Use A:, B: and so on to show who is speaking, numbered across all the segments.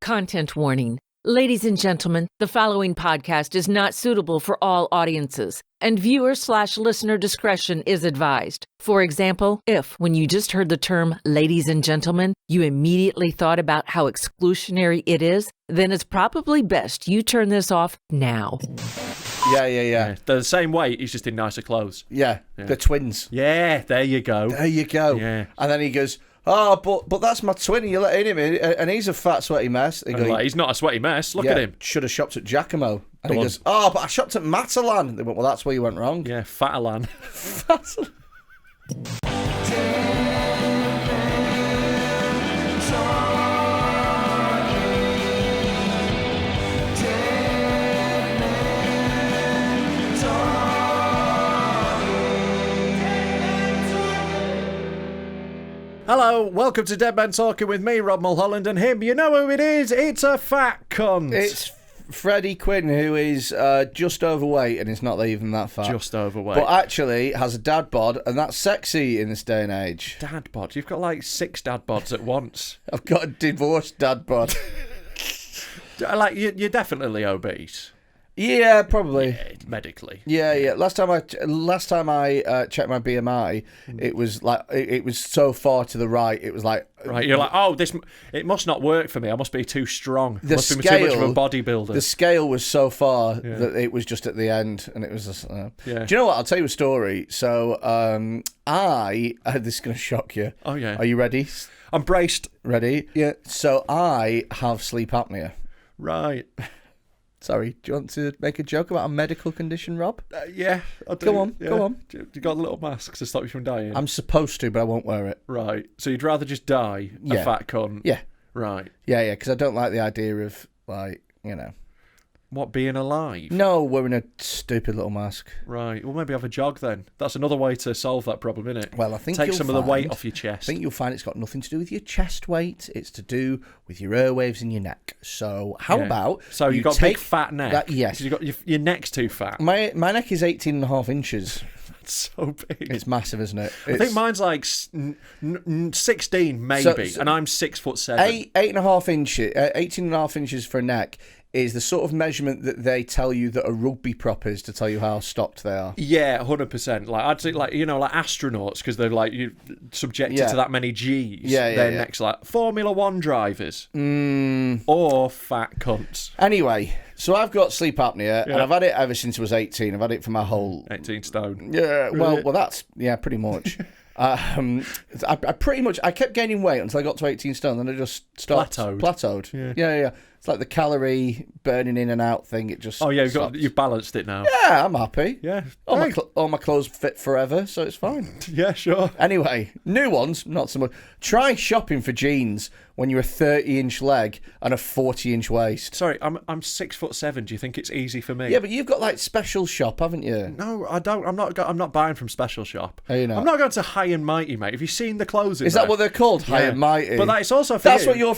A: Content warning. Ladies and gentlemen, the following podcast is not suitable for all audiences, and viewer/listener discretion is advised. For example, if, when you just heard the term ladies and gentlemen, you immediately thought about how exclusionary it is, then it's probably best you turn this off now.
B: Yeah.
C: They're the same weight, he's just in nicer clothes.
B: Yeah, they're twins.
C: Yeah, there you go.
B: Yeah. And then he goes, oh, but that's my twin, you're letting him in, and he's a fat, sweaty mess.
C: He's not a sweaty mess, look at him.
B: Should have shopped at Giacomo. And he goes, oh, but I shopped at Mulholland. They went, well, that's where you went wrong.
C: Yeah, Fatalan. Hello, welcome to Dead Men Talking with me, Rob Mulholland, and him. You know who it is? It's a fat cunt.
B: It's Freddy Quinne, who is just overweight, and it's not even that fat.
C: Just overweight.
B: But actually has a dad bod, and that's sexy in this day and age.
C: Dad bod? You've got like 6 dad bods at once.
B: I've got a divorced dad bod.
C: Like, you're definitely obese.
B: Yeah, probably.
C: Yeah, medically.
B: Yeah. Last time I checked my BMI, it was like it was so far to the right. It was like
C: You're like, oh, it must not work for me. I must be too strong. Must be too much of a bodybuilder.
B: The scale was so far that it was just at the end, and it was just. Do you know what? I'll tell you a story. So, this is going to shock you.
C: Oh yeah.
B: Are you ready?
C: I'm braced.
B: Ready? Yeah. So I have sleep apnea.
C: Right.
B: Sorry, do you want to make a joke about a medical condition, Rob?
C: Yeah, I do.
B: Go on.
C: You got a little mask to stop you from dying?
B: I'm supposed to, but I won't wear it.
C: Right. So you'd rather just die a fat cunt?
B: Yeah.
C: Right.
B: Yeah, because I don't like the idea of,
C: What, being alive?
B: No, wearing a stupid little mask.
C: Right. Well, maybe have a jog then. That's another way to solve that problem, isn't it?
B: Well, I think
C: Take some of the weight off your chest.
B: I think you'll find it's got nothing to do with your chest weight. It's to do with your airwaves in your neck. So how about...
C: So you've got a big fat neck.
B: Yes.
C: You've got your neck's too fat.
B: My neck is 18.5 inches.
C: That's so big.
B: It's massive, isn't it?
C: I think mine's like 16 maybe, and I'm 6'7".
B: 18.5 inches for a neck is the sort of measurement that they tell you that a rugby prop is to tell you how stocked they are.
C: Yeah, 100%. Like I'd say, like astronauts, because they're like subjected to that many G's. Their necks like Formula One drivers or fat cunts.
B: Anyway, so I've got sleep apnea, and I've had it ever since I was 18. I've had it for my whole
C: 18 stone.
B: Yeah, well, that's pretty much. I kept gaining weight until I got to 18 stone, then I just stopped. Plateaued. Yeah. It's like the calorie burning in and out thing. It just
C: you've balanced it now.
B: Yeah, I'm happy.
C: Yeah,
B: all my clothes fit forever, so it's fine.
C: Yeah, sure.
B: Anyway, new ones, not so much. Try shopping for jeans when you're a 30-inch leg and a 40-inch waist.
C: Sorry, I'm 6'7". Do you think it's easy for me?
B: Yeah, but you've got like Special Shop, haven't you?
C: No, I don't. I'm not buying from Special Shop.
B: Are you not?
C: I'm not going to High and Mighty, mate. Have you seen the clothes in
B: Is
C: there?
B: that what they're called? High and Mighty.
C: But it's also for
B: that's
C: you.
B: what you're.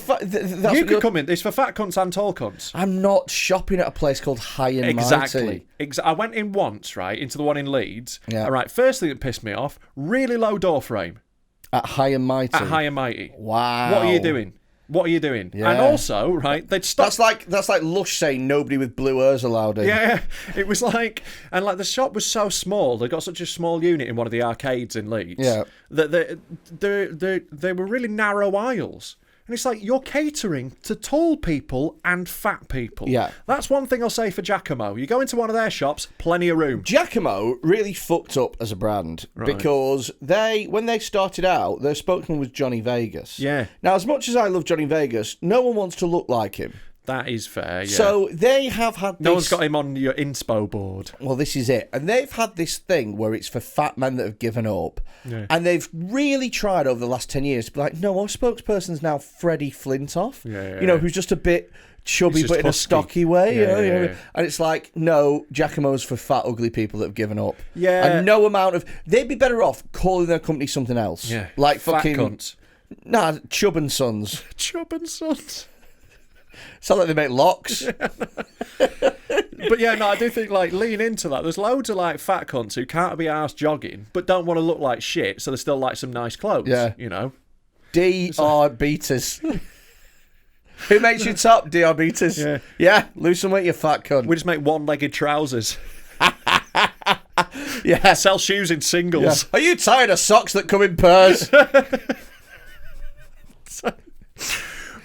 C: You could come in. It's for fat cunts and tall cunts.
B: I'm not shopping at a place called High and Mighty.
C: I went in once, right, into the one in Leeds.
B: Yeah.
C: All right, first thing that pissed me off, really low door frame.
B: At High and Mighty.
C: Wow. What are you doing?
B: Yeah.
C: And also, right, they'd stop.
B: That's like Lush saying nobody with blue hair's allowed in.
C: Yeah, it was like, and like the shop was so small. They got such a small unit in one of the arcades in Leeds.
B: Yeah.
C: That they were really narrow aisles. And it's like, you're catering to tall people and fat people.
B: Yeah.
C: That's one thing I'll say for Giacomo. You go into one of their shops, plenty of room.
B: Giacomo really fucked up as a brand because when they started out, their spokesman was Johnny Vegas.
C: Yeah.
B: Now, as much as I love Johnny Vegas, no one wants to look like him.
C: That is fair, yeah.
B: So they have had this...
C: No one's got him on your inspo board.
B: Well, this is it. And they've had this thing where it's for fat men that have given up.
C: Yeah.
B: And they've really tried over the last 10 years to be like, no, our spokesperson's now Freddie Flintoff. Who's just a bit chubby but in a stocky way. Yeah. And it's like, no, Giacomo's for fat, ugly people that have given up.
C: Yeah.
B: And no amount of... They'd be better off calling their company something else.
C: Yeah.
B: Like
C: fat
B: fucking...
C: cunts.
B: Nah, Chubb and Sons.
C: Chubb and Sons.
B: Sound like they make locks.
C: But yeah, no, I do think, like, lean into that. There's loads of, like, fat cunts who can't be arsed jogging, but don't want to look like shit, so they still like some nice clothes.
B: Yeah.
C: You know?
B: DR beaters. Who makes you top? Diabetes. Yeah, lose some weight, you fat cunt.
C: We just make one-legged trousers.
B: Yeah.
C: Sell shoes in singles.
B: Yeah. Are you tired of socks that come in pairs?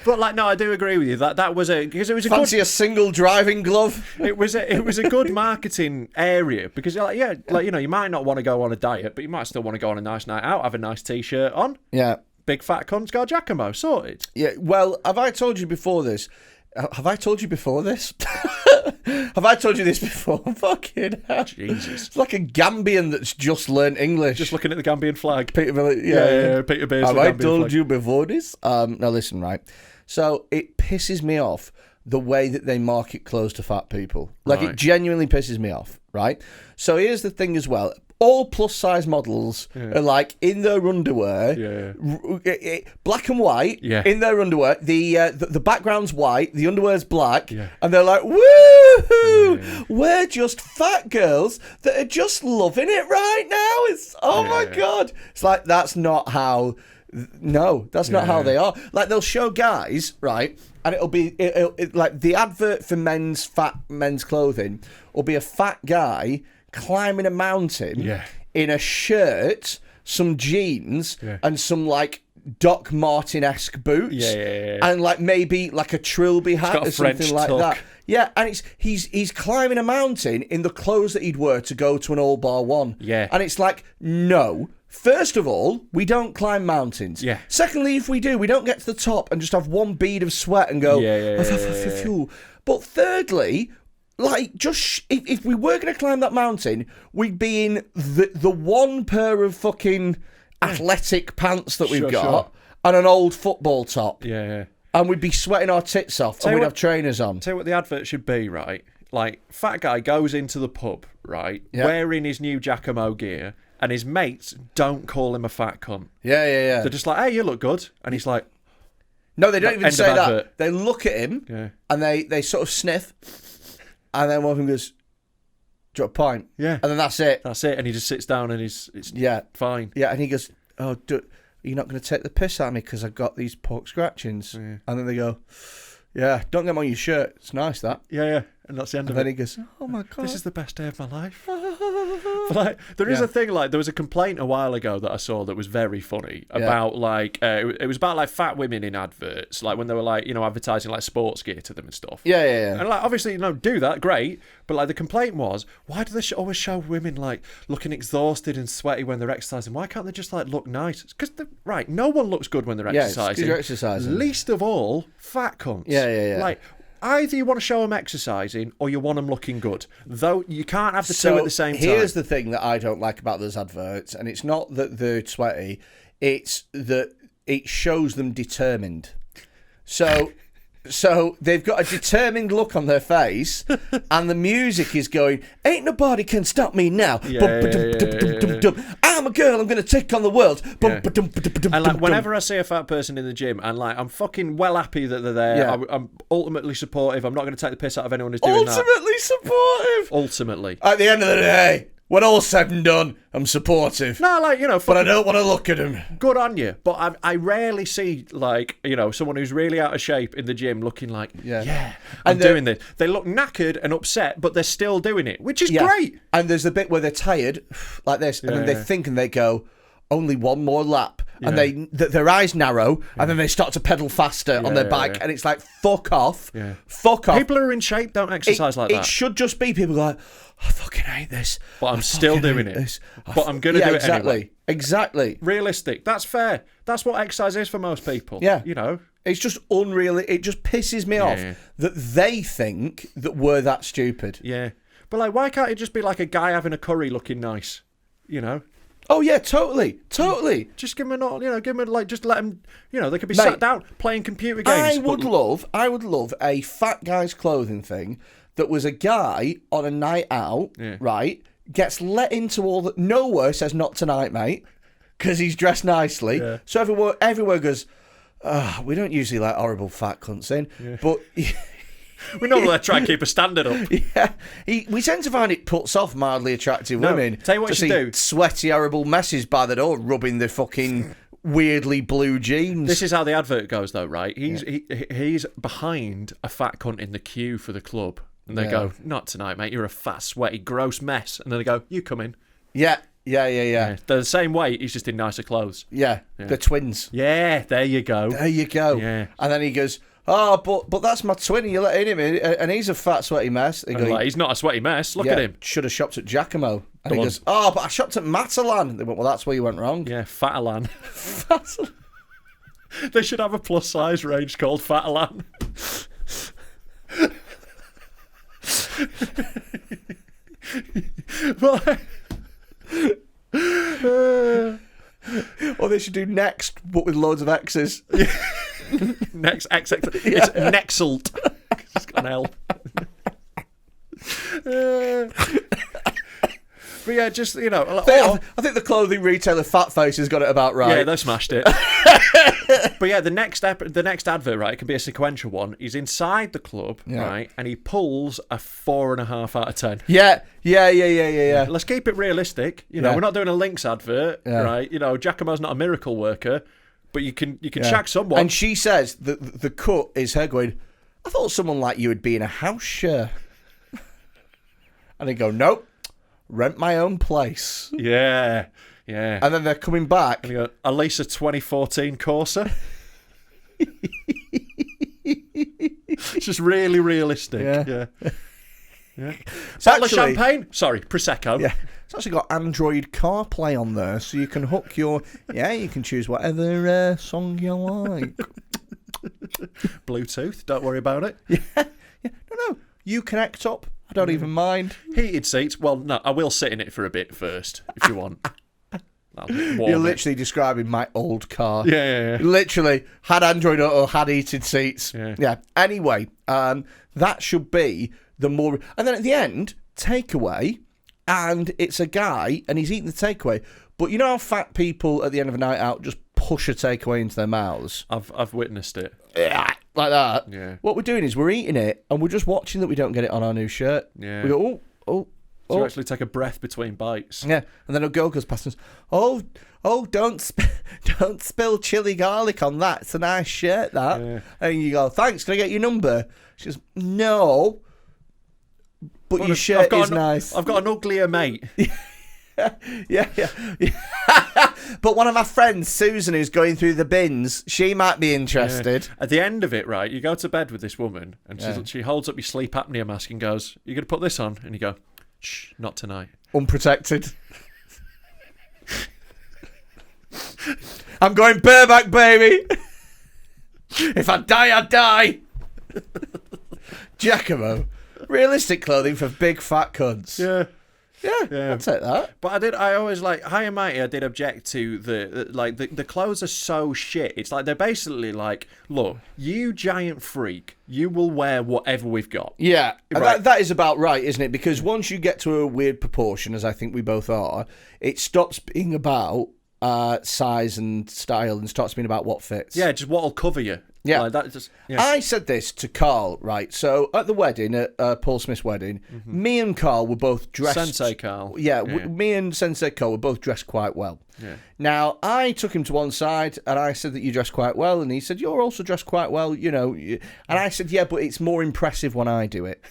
C: But like, no, I do agree with you that was because it was
B: fancy a single driving glove.
C: It was a good marketing area because like you might not want to go on a diet, but you might still want to go on a nice night out, have a nice t-shirt on.
B: Yeah.
C: Big fat cunt's got Giacomo sorted.
B: Yeah. Well, have I told you before this? Have I told you before this? Have I told you this before? Fucking hell.
C: Jesus.
B: It's like a Gambian that's just learnt English.
C: Just looking at the Gambian flag.
B: Peter
C: Peter Beers.
B: Have I told you before this? Now listen, right. So it pisses me off the way that they market clothes to fat people. Like it genuinely pisses me off, right? So here's the thing as well. All plus size models are like in their underwear, black and white, in their underwear. The background's white, the underwear's black, and they're like, woo! We're just fat girls that are just loving it right now. It's my god! It's like that's not how. No, that's not how they are. Like they'll show guys, right, and it'll be like the advert for men's clothing will be a fat guy climbing a mountain in a shirt, some jeans, and some like Doc Martin-esque boots, and like maybe like a trilby hat or something like that. Yeah, and he's climbing a mountain in the clothes that he'd wear to go to an all bar one. Yeah, and it's like no. First of all, we don't climb mountains. Yeah. Secondly, if we do, we don't get to the top and just have one bead of sweat and go. But thirdly, like, just if we were going to climb that mountain, we'd be in the one pair of fucking athletic pants that we've got and an old football top. Yeah. And we'd be sweating our tits off and we'd have trainers on.
C: Tell you what the advert should be, right? Like, fat guy goes into the pub, right, wearing his new Giacomo gear, and his mates don't call him a fat cunt.
B: Yeah.
C: They're just like, hey, you look good. And he's like...
B: No, they don't even say that. They look at him, and they sort of sniff, and then one of them goes, do you want a pint? Yeah. And then that's it.
C: That's it. And he just sits down and it's fine.
B: Yeah, and he goes, oh, you're not going to take the piss out of me because I've got these pork scratchings. Yeah. And then they go, yeah, don't get them on your shirt. It's nice, that.
C: Yeah. And that's the end of it.
B: And then he goes, oh my God.
C: This is the best day of my life. But like, there is a thing, like, there was a complaint a while ago that I saw that was very funny about, like, it was about, like, fat women in adverts, like, when they were, like, you know, advertising, like, sports gear to them and stuff.
B: Yeah.
C: And, like, obviously, you know, do that, great. But, like, the complaint was, why do they always show women, like, looking exhausted and sweaty when they're exercising? Why can't they just, like, look nice? Because, right, no one looks good when they're exercising.
B: Yeah, you're exercising.
C: Least of all, fat cunts.
B: Yeah.
C: Like, either you want to show them exercising or you want them looking good. Though you can't have the two at the same time.
B: Here's the thing that I don't like about those adverts, and it's not that they're sweaty, it's that it shows them determined. So they've got a determined look on their face, and the music is going, ain't nobody can stop me now. I'm a girl, I'm going to take on the world.
C: And like, whenever I see a fat person in the gym, and like, I'm fucking well happy that they're there. Yeah. I'm ultimately supportive. I'm not going to take the piss out of anyone who's doing that.
B: Ultimately supportive.
C: Ultimately.
B: At the end of the day, when all's said and done, I'm supportive.
C: No, like, you know,
B: but I don't want to look at him.
C: Good on you. But I rarely see, like, you know, someone who's really out of shape in the gym looking like, I'm doing this. They look knackered and upset, but they're still doing it, which is great.
B: And there's the bit where they're tired, like this, and then they think and they go, only one more lap. And their eyes narrow, and then they start to pedal faster on their bike, and it's like, fuck off. Yeah. Fuck off.
C: People who are in shape don't exercise like that.
B: It should just be people like, I fucking hate this.
C: But I'm still doing it. But I'm going to do it anyway.
B: Exactly.
C: Realistic. That's fair. That's what exercise is for most people.
B: Yeah.
C: You know?
B: It's just unreal. It just pisses me off that they think that we're that stupid.
C: Yeah. But like, why can't it just be like a guy having a curry looking nice? You know?
B: Oh yeah, totally.
C: Just give them just let them. You know, they could be sat down playing computer games.
B: I would love a fat guy's clothing thing that was a guy on a night out, right? Gets let into all the nowhere says not tonight, mate, because he's dressed nicely. Yeah. So everywhere goes. We don't usually let horrible fat cunts in, but.
C: We normally try and keep a standard up.
B: Yeah, we tend to find it puts off mildly attractive women.
C: Tell you what you should do.
B: Sweaty, horrible messes by the door, rubbing the fucking weirdly blue jeans.
C: This is how the advert goes, though, right? He's behind a fat cunt in the queue for the club. And they go, not tonight, mate. You're a fat, sweaty, gross mess. And then they go, you come in.
B: Yeah.
C: They're the same weight, he's just in nicer clothes.
B: Yeah. They're twins.
C: Yeah, there you go.
B: Yeah. And then he goes, oh, but that's my twin. You're letting him in, and he's a fat, sweaty mess.
C: And go, he's not a sweaty mess. Look at him.
B: Should have shopped at Giacomo. And he goes, oh, but I shopped at Matalan. They went, well, that's where you went wrong.
C: Yeah, Fatalan. They should have a plus size range called Fatalan.
B: Or they should do Next, but with loads of X's.
C: Next XX. It's Nexalt. It's got an L. But yeah, just, you know.
B: I think the clothing retailer Fat Face has got it about right.
C: Yeah, they smashed it. But yeah, the next advert, right, it can be a sequential one. He's inside the club, right, and he pulls a 4.5 out of 10.
B: Yeah.
C: Let's keep it realistic. You know, we're not doing a Lynx advert, right? You know, Giacomo's not a miracle worker, but you can shag someone.
B: And she says that the cut is her going, I thought someone like you would be in a house share. And they go, nope, rent my own place.
C: Yeah.
B: And then they're coming back.
C: And you go, a Lisa 2014 Corsa. It's just really realistic. Yeah. Bottle of champagne? Sorry, Prosecco.
B: Yeah. It's actually got Android CarPlay on there, so you can hook your... Yeah, you can choose whatever song you like.
C: Bluetooth, don't worry about it.
B: Yeah. No. You connect up. I don't even mind.
C: Heated seats. Well, no, I will sit in it for a bit first, if you want.
B: You're literally describing my old car.
C: Yeah.
B: Literally had Android Auto, had heated seats. Yeah. Anyway, that should be the more. And then at the end, takeaway, and it's a guy, and he's eating the takeaway. But you know how fat people at the end of a night out just push a takeaway into their mouths?
C: I've witnessed it.
B: Yeah, like that.
C: Yeah.
B: What we're doing is we're eating it, and we're just watching that we don't get it on our new shirt.
C: Yeah.
B: We go, oh.
C: So you actually take a breath between bites.
B: Yeah, and then a girl goes past us. Oh, don't spill chili garlic on that. It's a nice shirt, that.
C: Yeah.
B: And you go, thanks, can I get your number? She goes, no, but your shirt is nice.
C: I've got an uglier mate.
B: Yeah. But one of my friends, Susan, who's going through the bins, she might be interested.
C: Yeah. At the end of it, right, you go to bed with this woman, and she holds up your sleep apnea mask and goes, you going to put this on? And you go, shh, not tonight.
B: Unprotected. I'm going bareback, baby. If I die, I die. Giacomo. Realistic clothing for big fat cunts.
C: Yeah.
B: I'll take that.
C: But I always like high and mighty. I did object to the clothes are so shit. It's like they're basically like, look, you giant freak, you will wear whatever we've got.
B: Yeah,
C: right.
B: That is about right, isn't it? Because once you get to a weird proportion, as I think we both are, it stops being about size and style and starts being about what fits.
C: Yeah, just what'll cover you.
B: Yeah.
C: Like that just, yeah.
B: I said this to Carl, right? So at the wedding, at Paul Smith's wedding, me and Carl were both dressed...
C: Sensei Carl.
B: Yeah, me and Sensei Carl were both dressed quite well.
C: Yeah.
B: Now, I took him to one side and I said that you dressed quite well, and he said, you're also dressed quite well, you know. And I said, yeah, but it's more impressive when I do it.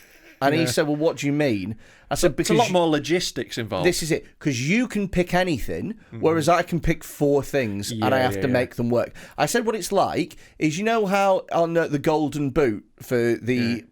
B: And he said, well, what do you mean? I said, because...
C: It's a lot more logistics involved.
B: This is it. Because you can pick anything, whereas I can pick 4 things and I have to make them work. I said what it's like is, you know how on the Golden Boot for the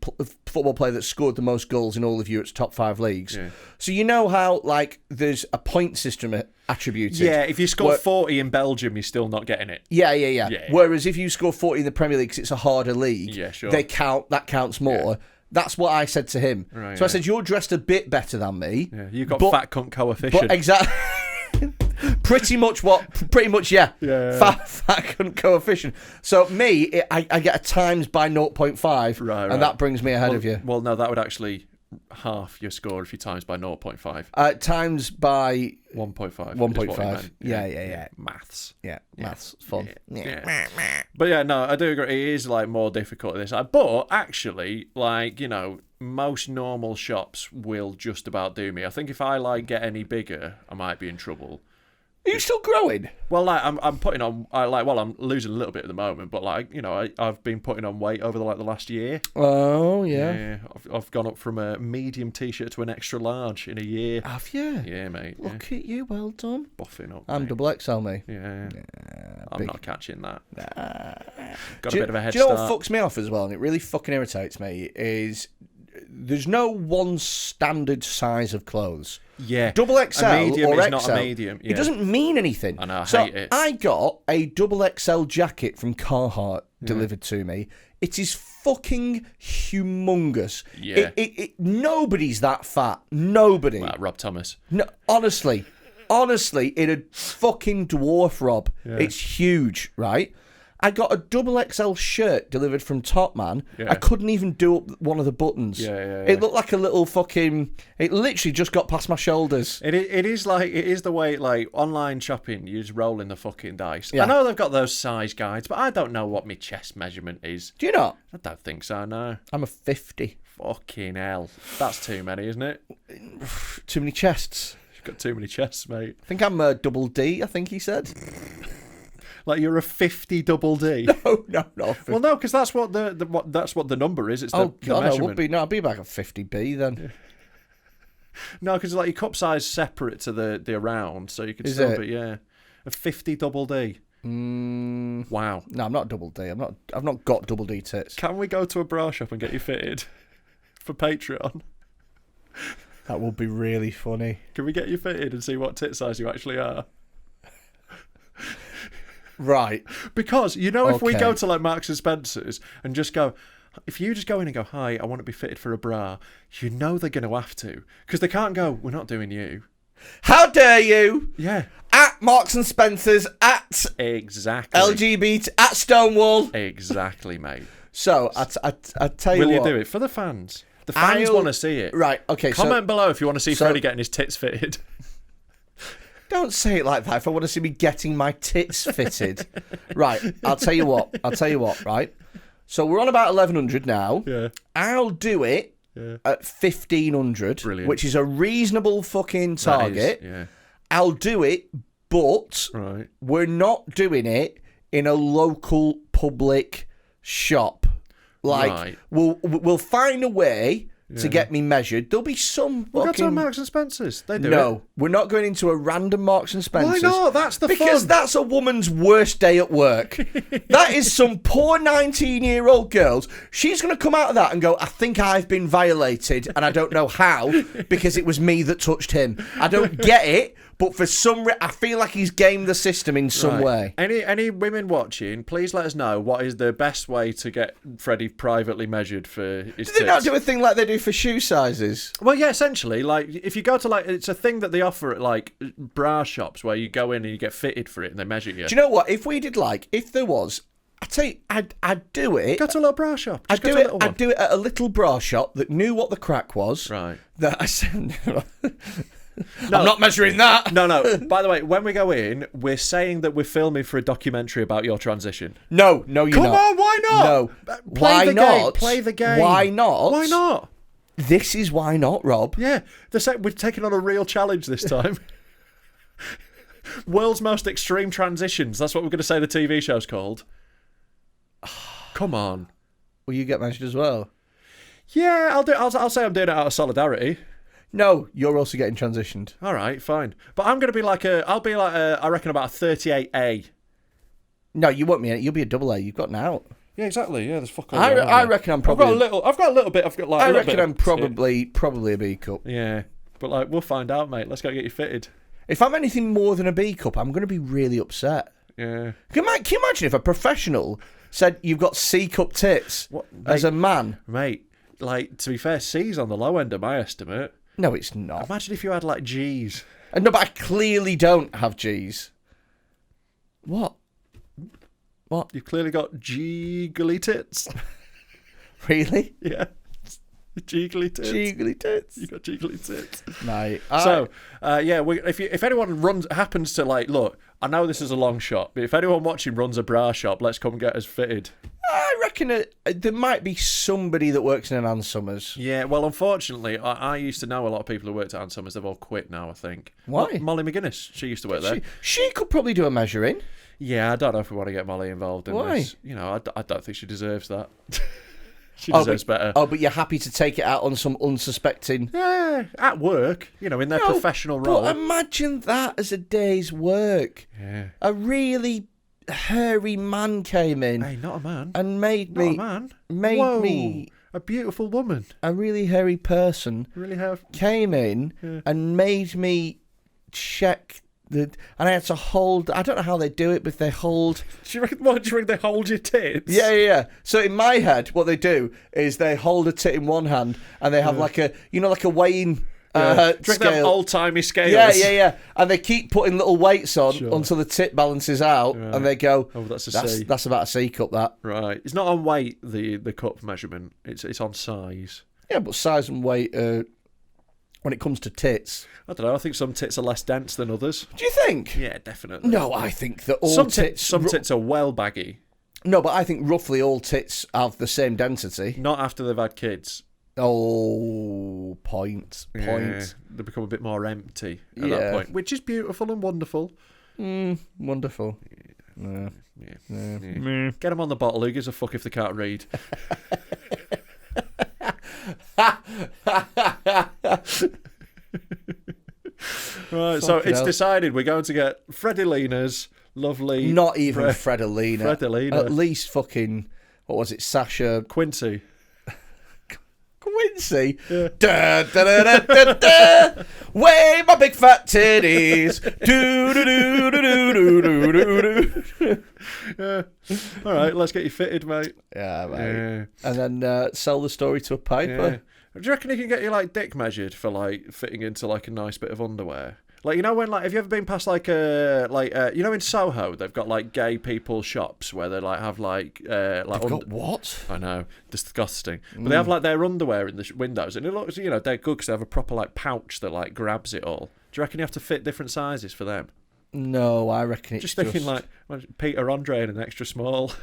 B: football player that scored the most goals in all of Europe's top 5 leagues? Yeah. So you know how, like, there's a point system attributed?
C: Yeah, if you score 40 in Belgium, you're still not getting it.
B: Yeah. Whereas if you score 40 in the Premier League, 'cause it's a harder league, that counts more. Yeah. That's what I said to him. Right, so I said, you're dressed a bit better than me.
C: Yeah, you've got fat cunt coefficient.
B: But exactly. Pretty much, yeah. Fat cunt coefficient. So me, I get a times by 0.5, right. And that brings me ahead of you.
C: Well, no, that would actually half your score if you times by 0.5.
B: Times by
C: 1.5.
B: 1.5. Yeah.
C: Maths.
B: Yeah, maths. Fun.
C: Yeah. But yeah, no, I do agree. It is like more difficult this. But actually, like, you know, most normal shops will just about do me. I think if I like get any bigger, I might be in trouble.
B: Are you still growing?
C: Well, like I'm putting on I'm losing a little bit at the moment, but like I've been putting on weight over the last year.
B: Oh yeah.
C: Yeah, I've gone up from a medium t-shirt to an extra large in a year.
B: Have you?
C: Yeah, mate.
B: Look at you, well done.
C: Buffing up.
B: I'm
C: mate.
B: double XL, mate.
C: Yeah. I'm not catching that. Got
B: Do
C: a bit of a head
B: you know
C: start.
B: what fucks me off as well, and it really fucking irritates me, is there's no one standard size of clothes.
C: Yeah.
B: Double XL
C: a medium
B: or
C: is
B: XL,
C: not a medium. Yeah.
B: It doesn't mean anything.
C: I know, I
B: so
C: hate it.
B: I got a double XL jacket from Carhartt delivered to me. It is fucking humongous.
C: Yeah.
B: Nobody's that fat. Nobody.
C: Well, Rob Thomas.
B: No, honestly, it'd fucking dwarf Rob.
C: Yeah.
B: It's huge, right? I got a double XL shirt delivered from Top Man.
C: Yeah.
B: I couldn't even do up one of the buttons.
C: Yeah.
B: It looked like a little fucking... It literally just got past my shoulders.
C: It is the way, like, online shopping, you just rolling the fucking dice.
B: Yeah.
C: I know they've got those size guides, but I don't know what my chest measurement is.
B: Do you not?
C: I don't think so, no.
B: I'm a 50.
C: Fucking hell. That's too many, isn't it?
B: Too many chests.
C: You've got too many chests, mate.
B: I think I'm a double D, I think he said.
C: Like you're a 50 double D.
B: No.
C: Well, no, because that's what the number is. It's the
B: God,
C: measurement.
B: I'd be back at 50B then. Yeah.
C: No, because like your cup size is separate to the around, so you could
B: Is
C: still
B: it?
C: be a 50 double D. Wow.
B: No, I'm not double D. I've not got double D tits.
C: Can we go to a bra shop and get you fitted for Patreon?
B: That would be really funny.
C: Can we get you fitted and see what tit size you actually are?
B: Right.
C: Because, if we
B: Okay.
C: go to like Marks and Spencer's and just go, if you just go in and go, hi, I want to be fitted for a bra, they're going to have to. Because they can't go, we're not doing you.
B: How dare you?
C: Yeah.
B: At Marks and Spencer's, at
C: Exactly.
B: LGBT, at Stonewall.
C: Exactly, mate.
B: So, I tell you
C: Will
B: what.
C: you do it for the fans? The fans want to see it.
B: Right, okay.
C: Comment below if you want to see Freddy getting his tits fitted.
B: Don't say it like that if I want to see me getting my tits fitted. Right, I'll tell you what, right? So we're on about 1,100 now.
C: Yeah.
B: I'll do it at 1,500,
C: Brilliant.
B: which is a reasonable fucking target.
C: Yeah.
B: I'll do it, but
C: Right.
B: we're not doing it in a local public shop. Like,
C: Right.
B: we'll find a way to get me measured. There'll be some
C: We'll go
B: fucking...
C: to Marks and Spencer's. They do it.
B: No, we're not going into a random Marks and Spencer's.
C: Why not? That's the
B: Because
C: fun.
B: that's a woman's worst day at work. That is some poor 19-year-old girl. She's going to come out of that and go, I think I've been violated, and I don't know how, because it was me that touched him. I don't get it, but for some reason, I feel like he's gamed the system in some way.
C: Any women watching, please let us know what is the best way to get Freddy privately measured for his
B: Do they
C: tits.
B: not do a thing like they do for shoe sizes?
C: Well, yeah, essentially, like if you go to it's a thing that they offer at like bra shops where you go in and you get fitted for it and they measure you.
B: Do you know what? If we did if there was, I tell you, I'd do it.
C: Go to a little bra shop.
B: I'd do it at a little bra shop that knew what the crack was.
C: Right.
B: That I said, I'm not measuring that.
C: No. By the way, when we go in, we're saying that we're filming for a documentary about your transition.
B: No, you're not.
C: Come on, why not?
B: No.
C: Play the game. Play the game.
B: Why not?
C: Why not?
B: This is why not, Rob.
C: Yeah, we're taking on a real challenge this time. World's most extreme transitions. That's what we're going to say the TV show's called. Come on.
B: Will you get measured as well?
C: Yeah, I'll do. I'll say I'm doing it out of solidarity.
B: No, you're also getting transitioned.
C: All right, fine. But I'm going to be I reckon about a 38A.
B: No, you won't be. You'll be a double A. You've got an out.
C: Yeah, exactly. Yeah, there's fuck all.
B: I reckon I'm probably.
C: I've got a little bit.
B: I reckon I'm probably a B cup.
C: Yeah, but we'll find out, mate. Let's go get you fitted.
B: If I'm anything more than a B cup, I'm going to be really upset.
C: Yeah.
B: Can you imagine if a professional said you've got C cup tits as a man?
C: Mate, to be fair, C's on the low end of my estimate.
B: No, it's not.
C: Imagine if you had G's.
B: No, but I clearly don't have G's. What?
C: You've clearly got jiggly tits.
B: Really?
C: Yeah. Jiggly tits.
B: Jiggly tits.
C: You got jiggly tits.
B: Mate.
C: So, if anyone happens to look, I know this is a long shot, but if anyone watching runs a bra shop, let's come get us fitted.
B: I reckon there might be somebody that works in an Ann Summers.
C: Yeah, well, unfortunately, I used to know a lot of people who worked at Ann Summers. They've all quit now, I think.
B: Why?
C: Molly McGuinness. She used to work there.
B: She could probably do a measuring.
C: Yeah, I don't know if we want to get Molly involved in
B: Why?
C: this. You know, I don't think she deserves that. She deserves better.
B: Oh, but you're happy to take it out on some unsuspecting...
C: Yeah, at work, you know, in their professional role.
B: But imagine that as a day's work.
C: Yeah.
B: A really hairy man came in.
C: Hey, not a man.
B: And made
C: Not
B: me...
C: a man.
B: Made me...
C: A beautiful woman.
B: A really hairy person came in and made me check... And I had to hold... I don't know how they do it, but they hold...
C: Do you reckon they hold your tits?
B: Yeah. So in my head, what they do is they hold a tit in one hand and they have like a weighing
C: They have
B: scale.
C: old-timey scales.
B: Yeah. And they keep putting little weights on until the tit balances out and they go,
C: oh, that's a C.
B: That's about a C cup, that.
C: Right. It's not on weight, the cup measurement. It's on size.
B: Yeah, but size and weight... when it comes to tits,
C: I don't know. I think some tits are less dense than others.
B: Do you think?
C: Yeah, definitely.
B: No, I think that all
C: some
B: tits...
C: Some tits are well baggy.
B: No, but I think roughly all tits have the same density.
C: Not after they've had kids.
B: Oh, point.
C: Yeah, they become a bit more empty at that point, which is beautiful and wonderful.
B: Wonderful.
C: Yeah. Get them on the bottle. Who gives a fuck if they can't read? Right, so it's decided we're going to get Freddy-Lena's lovely...
B: Not even Freddy-Lena.
C: Freddy-Lena.
B: At least fucking... What was it? Sasha...
C: Quincy.
B: Quincy? Yeah. Da, da, da, da, da, da. Wave my big fat titties. Do, do, do, do, do, do, do, do.
C: Yeah. All right, let's get you fitted, mate.
B: Yeah, mate. Yeah. And then sell the story to a paper.
C: Yeah. Do you reckon he can get your dick measured for fitting into a nice bit of underwear? You know when have you ever been past you know in Soho they've got gay people shops where they have
B: got what?
C: I know, disgusting. But they have their underwear in the windows and it looks they're good because they have a proper pouch that grabs it all. Do you reckon you have to fit different sizes for them?
B: No, I reckon it's
C: just thinking Peter Andre in an extra small.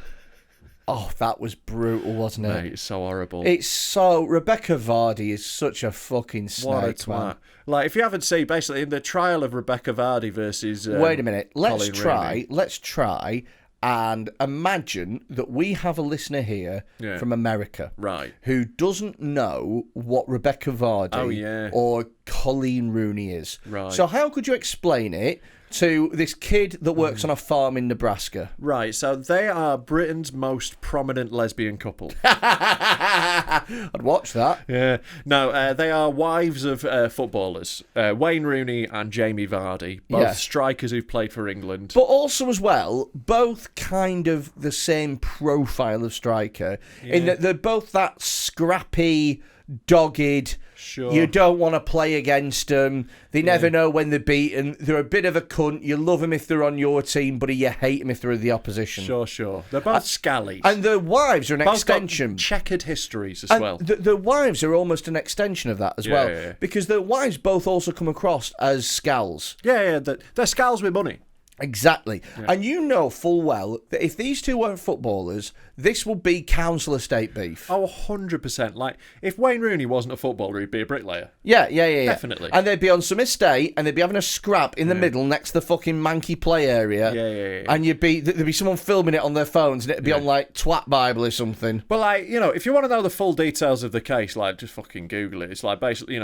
B: Oh, that was brutal, wasn't it?
C: Mate, it's so horrible.
B: Rebecca Vardy is such a fucking snake,
C: what a twat. Man. If you haven't seen, basically, in the trial of Rebecca Vardy versus...
B: Wait a minute. Let's
C: try
B: and imagine that we have a listener here from America.
C: Right.
B: Who doesn't know what Rebecca Vardy or Colleen Rooney is.
C: Right.
B: So how could you explain it to this kid that works on a farm in Nebraska?
C: Right, so they are Britain's most prominent lesbian couple.
B: I'd watch that.
C: Yeah. No, they are wives of footballers. Wayne Rooney and Jamie Vardy, both strikers who've played for England.
B: But also as well, both kind of the same profile of striker, in that they're both that scrappy, dogged...
C: Sure.
B: You don't want to play against them. They never know when they're beaten. They're a bit of a cunt. You love them if they're on your team, but you hate them if they're the opposition.
C: Sure. They're both scallies.
B: And their wives are an
C: both
B: extension.
C: Got checkered histories as well.
B: Their wives are almost an extension of that as well. Yeah. Because their wives both also come across as scals.
C: Yeah. They're scals with money.
B: Exactly. Yeah. And you know full well that if these two weren't footballers, this would be council estate beef.
C: Oh, 100%. If Wayne Rooney wasn't a footballer, he'd be a bricklayer.
B: Yeah.
C: Definitely.
B: And they'd be on some estate and they'd be having a scrap in the middle next to the fucking manky play area.
C: Yeah.
B: And there'd be someone filming it on their phones and it'd be on Twat Bible or something.
C: But if you want to know the full details of the case, just fucking Google it. It's basically,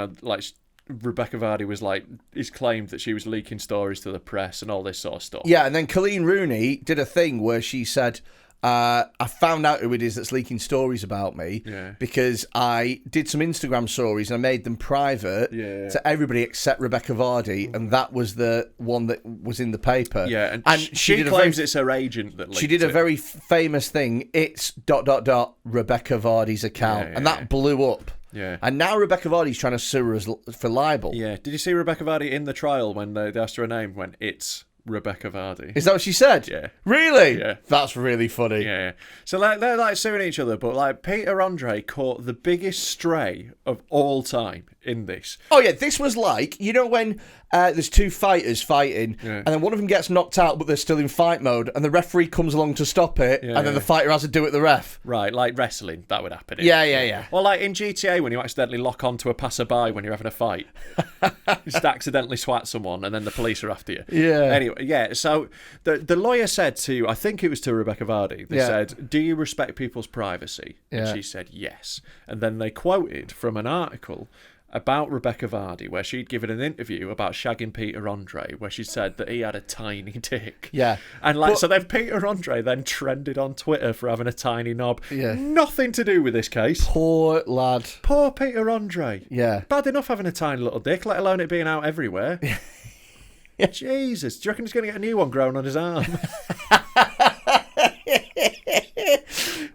C: Rebecca Vardy was he's claimed that she was leaking stories to the press and all this sort of stuff.
B: Yeah, and then Colleen Rooney did a thing where she said, I found out who it is that's leaking stories about me because I did some Instagram stories and I made them private to everybody except Rebecca Vardy, and that was the one that was in the paper.
C: Yeah, and she claims it's her agent that leaked it.
B: She did a very famous thing, it's ... Rebecca Vardy's account, and that blew up.
C: Yeah.
B: And now Rebecca Vardy's trying to sue her for libel.
C: Yeah. Did you see Rebecca Vardy in the trial when they asked her name? Went, it's Rebecca Vardy.
B: Is that what she said?
C: Yeah.
B: Really?
C: Yeah.
B: That's really funny.
C: Yeah. So they're like suing each other, but like Peter Andre caught the biggest stray of all time in this.
B: Oh yeah, this was like, you know when there's two fighters fighting, and then one of them gets knocked out, but they're still in fight mode, and the referee comes along to stop it, and then the fighter has to do it the ref.
C: Right, like wrestling, that would happen.
B: Yeah.
C: Well, like in GTA, when you accidentally lock onto a passerby when you're having a fight, you just accidentally swat someone, and then the police are after you.
B: Yeah.
C: Anyway, yeah. So the lawyer said to, I think it was to Rebecca Vardy, they said, "Do you respect people's privacy?" And she said yes. And then they quoted from an article about Rebecca Vardy, where she'd given an interview about shagging Peter Andre, where she said that he had a tiny dick.
B: Yeah.
C: And so then Peter Andre then trended on Twitter for having a tiny knob.
B: Yeah.
C: Nothing to do with this case.
B: Poor lad.
C: Poor Peter Andre.
B: Yeah.
C: Bad enough having a tiny little dick, let alone it being out everywhere.
B: Yeah.
C: Jesus. Do you reckon he's going to get a new one growing on his arm?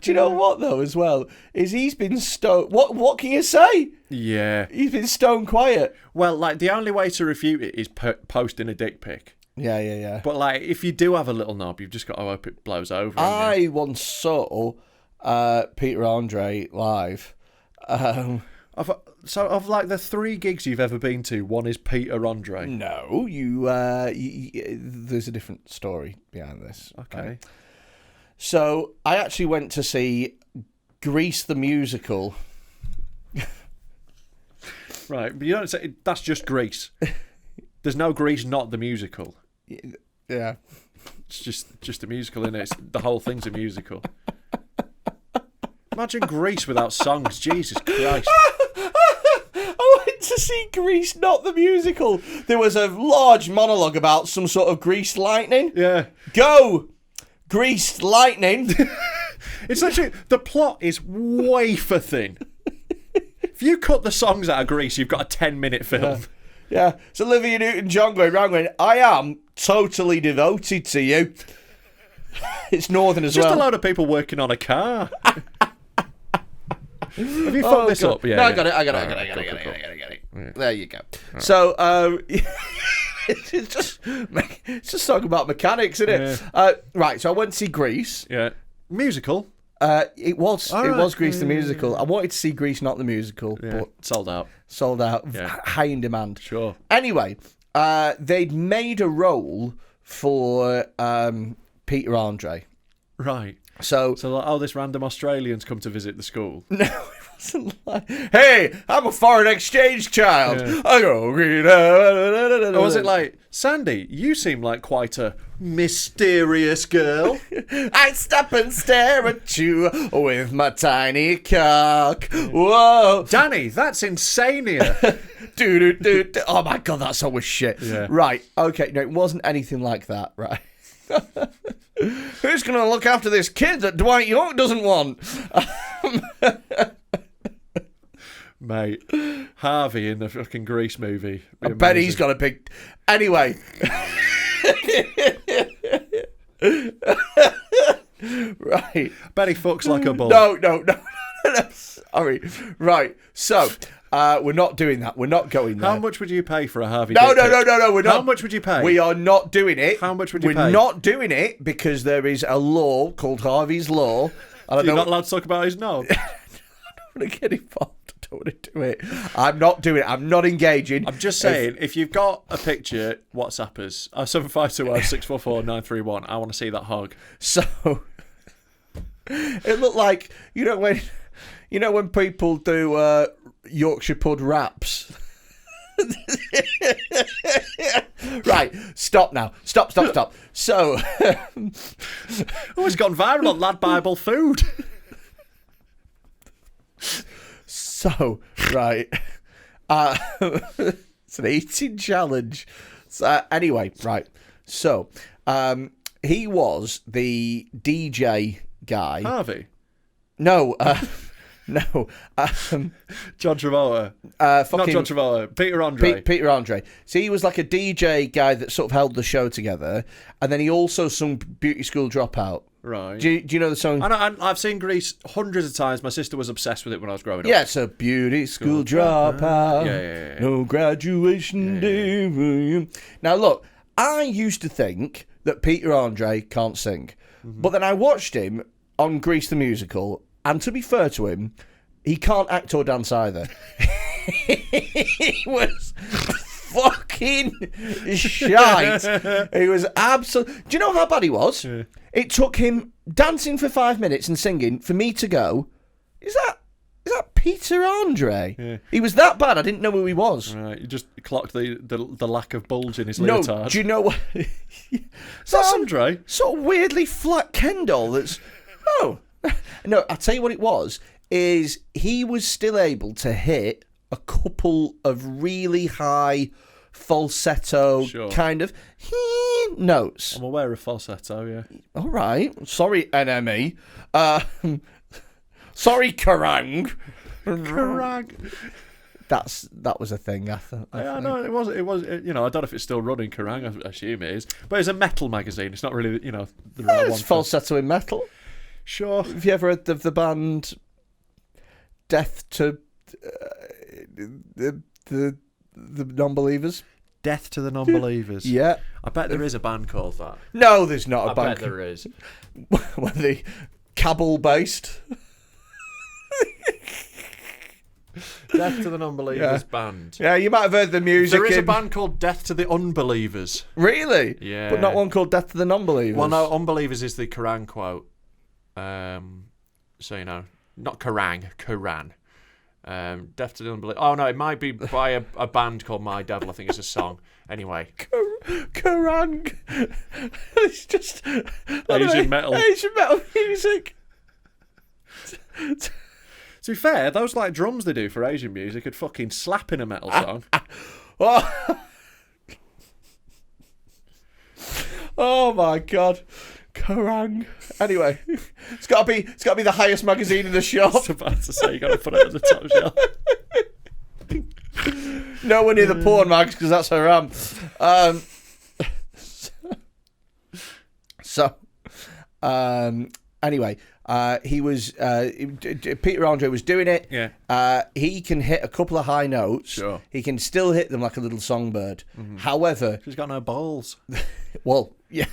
B: Do you know what though? As well, is he's been stone. What can you say?
C: Yeah,
B: he's been stone quiet.
C: Well, like the only way to refute it is posting a dick pic.
B: Yeah.
C: But like, if you do have a little knob, you've just got to hope it blows over.
B: I once saw Peter Andre live.
C: Of like the 3 gigs you've ever been to, one is Peter Andre.
B: No, you there's a different story behind this.
C: Okay.
B: Right? So I actually went to see Grease the musical.
C: Right, but you don't say that's just Grease. There's no Grease, not the musical.
B: Yeah,
C: it's just a musical, isn't it? The whole thing's a musical. Imagine Grease without songs. Jesus Christ.
B: I went to see Grease, not the musical. There was a large monologue about some sort of greased lightning.
C: Yeah.
B: Go! Greased lightning.
C: It's actually, the plot is wafer thin. If you cut the songs out of Grease, you've got a 10-minute film.
B: Yeah. It's Olivia Newton-John going round I am totally devoted to you. It's Northern as well.
C: Just a load of people working on a car. Have you fucked this up? Yeah.
B: No, I got it. Yeah. There you go. Right. So, it's just talking about mechanics, isn't it?
C: Yeah.
B: Right. So I went to see Grease.
C: Yeah. Musical.
B: It was Grease the musical. I wanted to see Grease, not the musical, but
C: sold out.
B: Yeah. High in demand.
C: Sure.
B: Anyway, they'd made a role for Peter Andre.
C: Right.
B: So
C: like, this random Australian's come to visit the school.
B: No, it wasn't like, hey, I'm a foreign exchange child.
C: Yeah.
B: I go,
C: or was it like, Sandy, you seem like quite a mysterious girl.
B: I stop and stare at you with my tiny cock. Whoa.
C: Danny, that's insania.
B: Do. Oh my God, that song was shit.
C: Yeah.
B: Right, okay, no, it wasn't anything like that, right? Who's going to look after this kid that Dwight York doesn't want?
C: Mate, Harvey in the fucking Grease movie.
B: I bet he's got a big... Anyway. Right.
C: Bet he fucks like a bull.
B: No. Sorry. Right, so... we're not doing that. We're not going there.
C: How much would you pay for a Harvey?
B: No. We're not.
C: How much would you pay?
B: We are not doing it.
C: How much would you pay?
B: We're not doing it because there is a law called Harvey's Law.
C: You're not allowed to talk about his knob.
B: I don't want to get involved. I don't want to do it. I'm not doing it. I'm not engaging.
C: I'm just saying, if you've got a picture, WhatsApp us. 7520 644 931. I want to see that hog.
B: So it looked like when people do Yorkshire pud wraps. Right, stop now. Stop. So,
C: it's gone viral on Lad Bible Food.
B: So, right. It's an eating challenge. So, anyway, right. So, he was the DJ guy.
C: Harvey?
B: No, no.
C: John Travolta. Not John Travolta. Peter Andre.
B: Peter Andre. So he was like a DJ guy that sort of held the show together, and then he also sung Beauty School Dropout.
C: Right.
B: Do you know the song?
C: I've seen Grease hundreds of times. My sister was obsessed with it when I was growing up.
B: Yeah, it's a Beauty School Dropout.
C: Yeah.
B: No graduation day for you. Now look, I used to think that Peter Andre can't sing. But then I watched him on Grease the Musical, and to be fair to him, he can't act or dance either. He was fucking shite. He was absolutely... Do you know how bad he was? Yeah. It took him dancing for 5 minutes and singing for me to go, is that Peter Andre? Yeah. He was that bad, I didn't know who he was.
C: Right, you just clocked the lack of bulge in his leotard.
B: No, do you know what?
C: Is that Andre?
B: Sort of weirdly flat Kendall that's... Oh. No, I'll tell you what it was, is he was still able to hit a couple of really high falsetto kind of notes.
C: I'm aware of falsetto, yeah.
B: All right. Sorry, NME. Sorry, Kerrang.
C: Kerrang.
B: That was a thing, I thought.
C: Yeah, no, it was. I don't know if it's still running, Kerrang. I assume it is. But it's a metal magazine. It's not really, the right one.
B: It's falsetto in metal.
C: Sure.
B: Have you ever heard of the band Death to the Non-Believers?
C: Death to the Non-Believers?
B: Yeah.
C: I bet there is a band called that.
B: No, there's not a band.
C: I bet there is.
B: Were they Kabul-based?
C: Death to the Non-Believers band.
B: Yeah, you might have heard the music.
C: There is a band called Death to the Unbelievers.
B: Really?
C: Yeah.
B: But not one called Death to the Non-Believers?
C: Well, no, Unbelievers is the Kerrang quote. So, not Kerrang, Kerrang. Death to the Unbelievers. Oh, no, it might be by a band called My Devil. I think it's a song. Anyway.
B: Kerrang. It's just...
C: Asian metal
B: music.
C: To be fair, those drums they do for Asian music would fucking slap in a metal song.
B: Oh my god. Kerrang. Anyway, it's got to be the highest magazine in the shop.
C: I was about to say, you got to put it at the top shelf.
B: Nowhere near the porn mags because that's haram. Anyway, he was Peter Andre was doing it.
C: Yeah.
B: He can hit a couple of high notes.
C: Sure.
B: He can still hit them like a little songbird. Mm-hmm. However,
C: he's got no balls.
B: Well, yeah.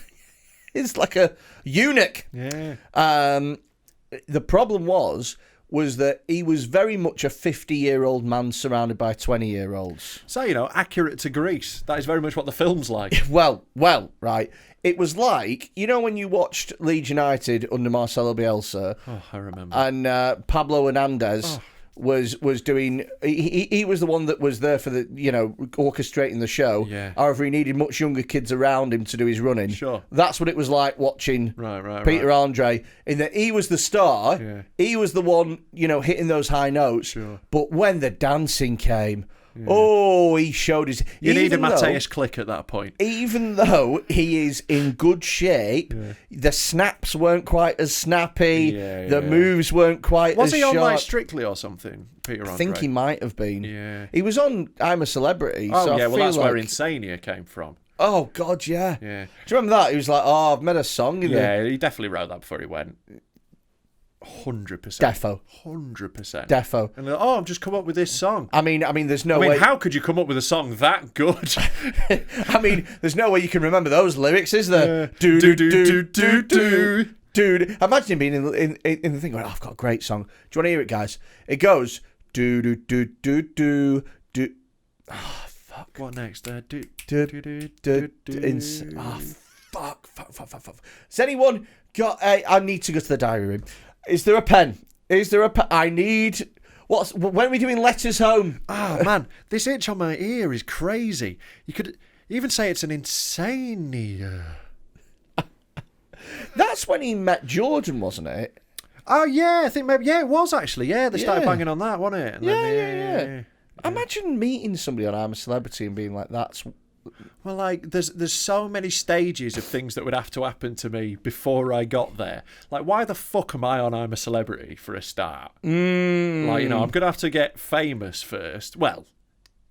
B: It's like a eunuch.
C: Yeah.
B: The problem was that he was very much a 50-year-old man surrounded by 20-year-olds.
C: So, accurate to Grease. That is very much what the film's like.
B: Well, right. It was like, when you watched Leeds United under Marcelo Bielsa.
C: Oh, I remember.
B: And Pablo Hernandez was doing... He was the one that was there for the, orchestrating the show.
C: Yeah.
B: However, he needed much younger kids around him to do his running.
C: Sure.
B: That's what it was like watching Peter Andre. In that he was the star.
C: Yeah.
B: He was the one, hitting those high notes.
C: Sure.
B: But when the dancing came... Yeah. He showed his...
C: You need a Matthias Click at that point.
B: Even though he is in good shape, the snaps weren't quite as snappy, the moves weren't quite as sharp.
C: Was he on Strictly or something, Peter Andre?
B: I think he might have been.
C: Yeah.
B: He was on I'm a Celebrity.
C: Oh,
B: so
C: yeah, well, that's
B: like...
C: where Insania came from.
B: Oh, God, yeah.
C: Yeah.
B: Do you remember that? He was like, I've made a song in there.
C: Yeah, he definitely wrote that before he went. 100%.
B: Defo.
C: 100%.
B: Defo.
C: And I've just come up with this song.
B: I mean, there's no way...
C: how could you come up with a song that good?
B: I mean, there's no way you can remember those lyrics, is there?
C: Do, do, do, do, do.
B: Dude, imagine him being in the thing going, I've got a great song. Do you want to hear it, guys? It goes, do, do, do, do, do, do. Oh, fuck.
C: What next? Do,
B: do, do, do, do. Oh, fuck. Has anyone got I need to go to the diary room. Is there a pen? I need... When are we doing letters home?
C: Oh, man. This itch on my ear is crazy. You could even say it's an insania.
B: That's when he met Jordan, wasn't it?
C: Oh, yeah. I think maybe... Yeah, it was, actually. Yeah, they started banging on that, wasn't it? And
B: yeah. Imagine meeting somebody on I'm a Celebrity and being like, that's...
C: Well, there's so many stages of things that would have to happen to me before I got there. Why the fuck am I on I'm a Celebrity for a start? I'm going to have to get famous first. Well,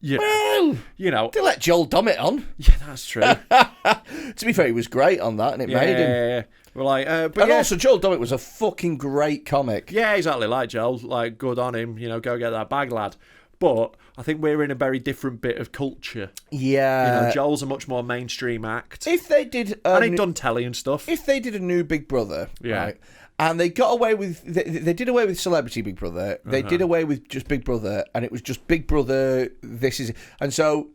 C: they
B: let Joel Dommett on.
C: Yeah, that's true.
B: To be fair, he was great on that, and it made him.
C: Yeah. Well,
B: also, Joel Dommett was a fucking great comic.
C: Yeah, exactly. Like Joel, good on him. Go get that bag, lad. But I think we're in a very different bit of culture.
B: Yeah.
C: You know, Joel's a much more mainstream act.
B: If they did...
C: and he'd done telly and stuff.
B: If they did a new Big Brother, right, and they got away with... They did away with Celebrity Big Brother. They did away with just Big Brother, and it was just Big Brother, this is... And so...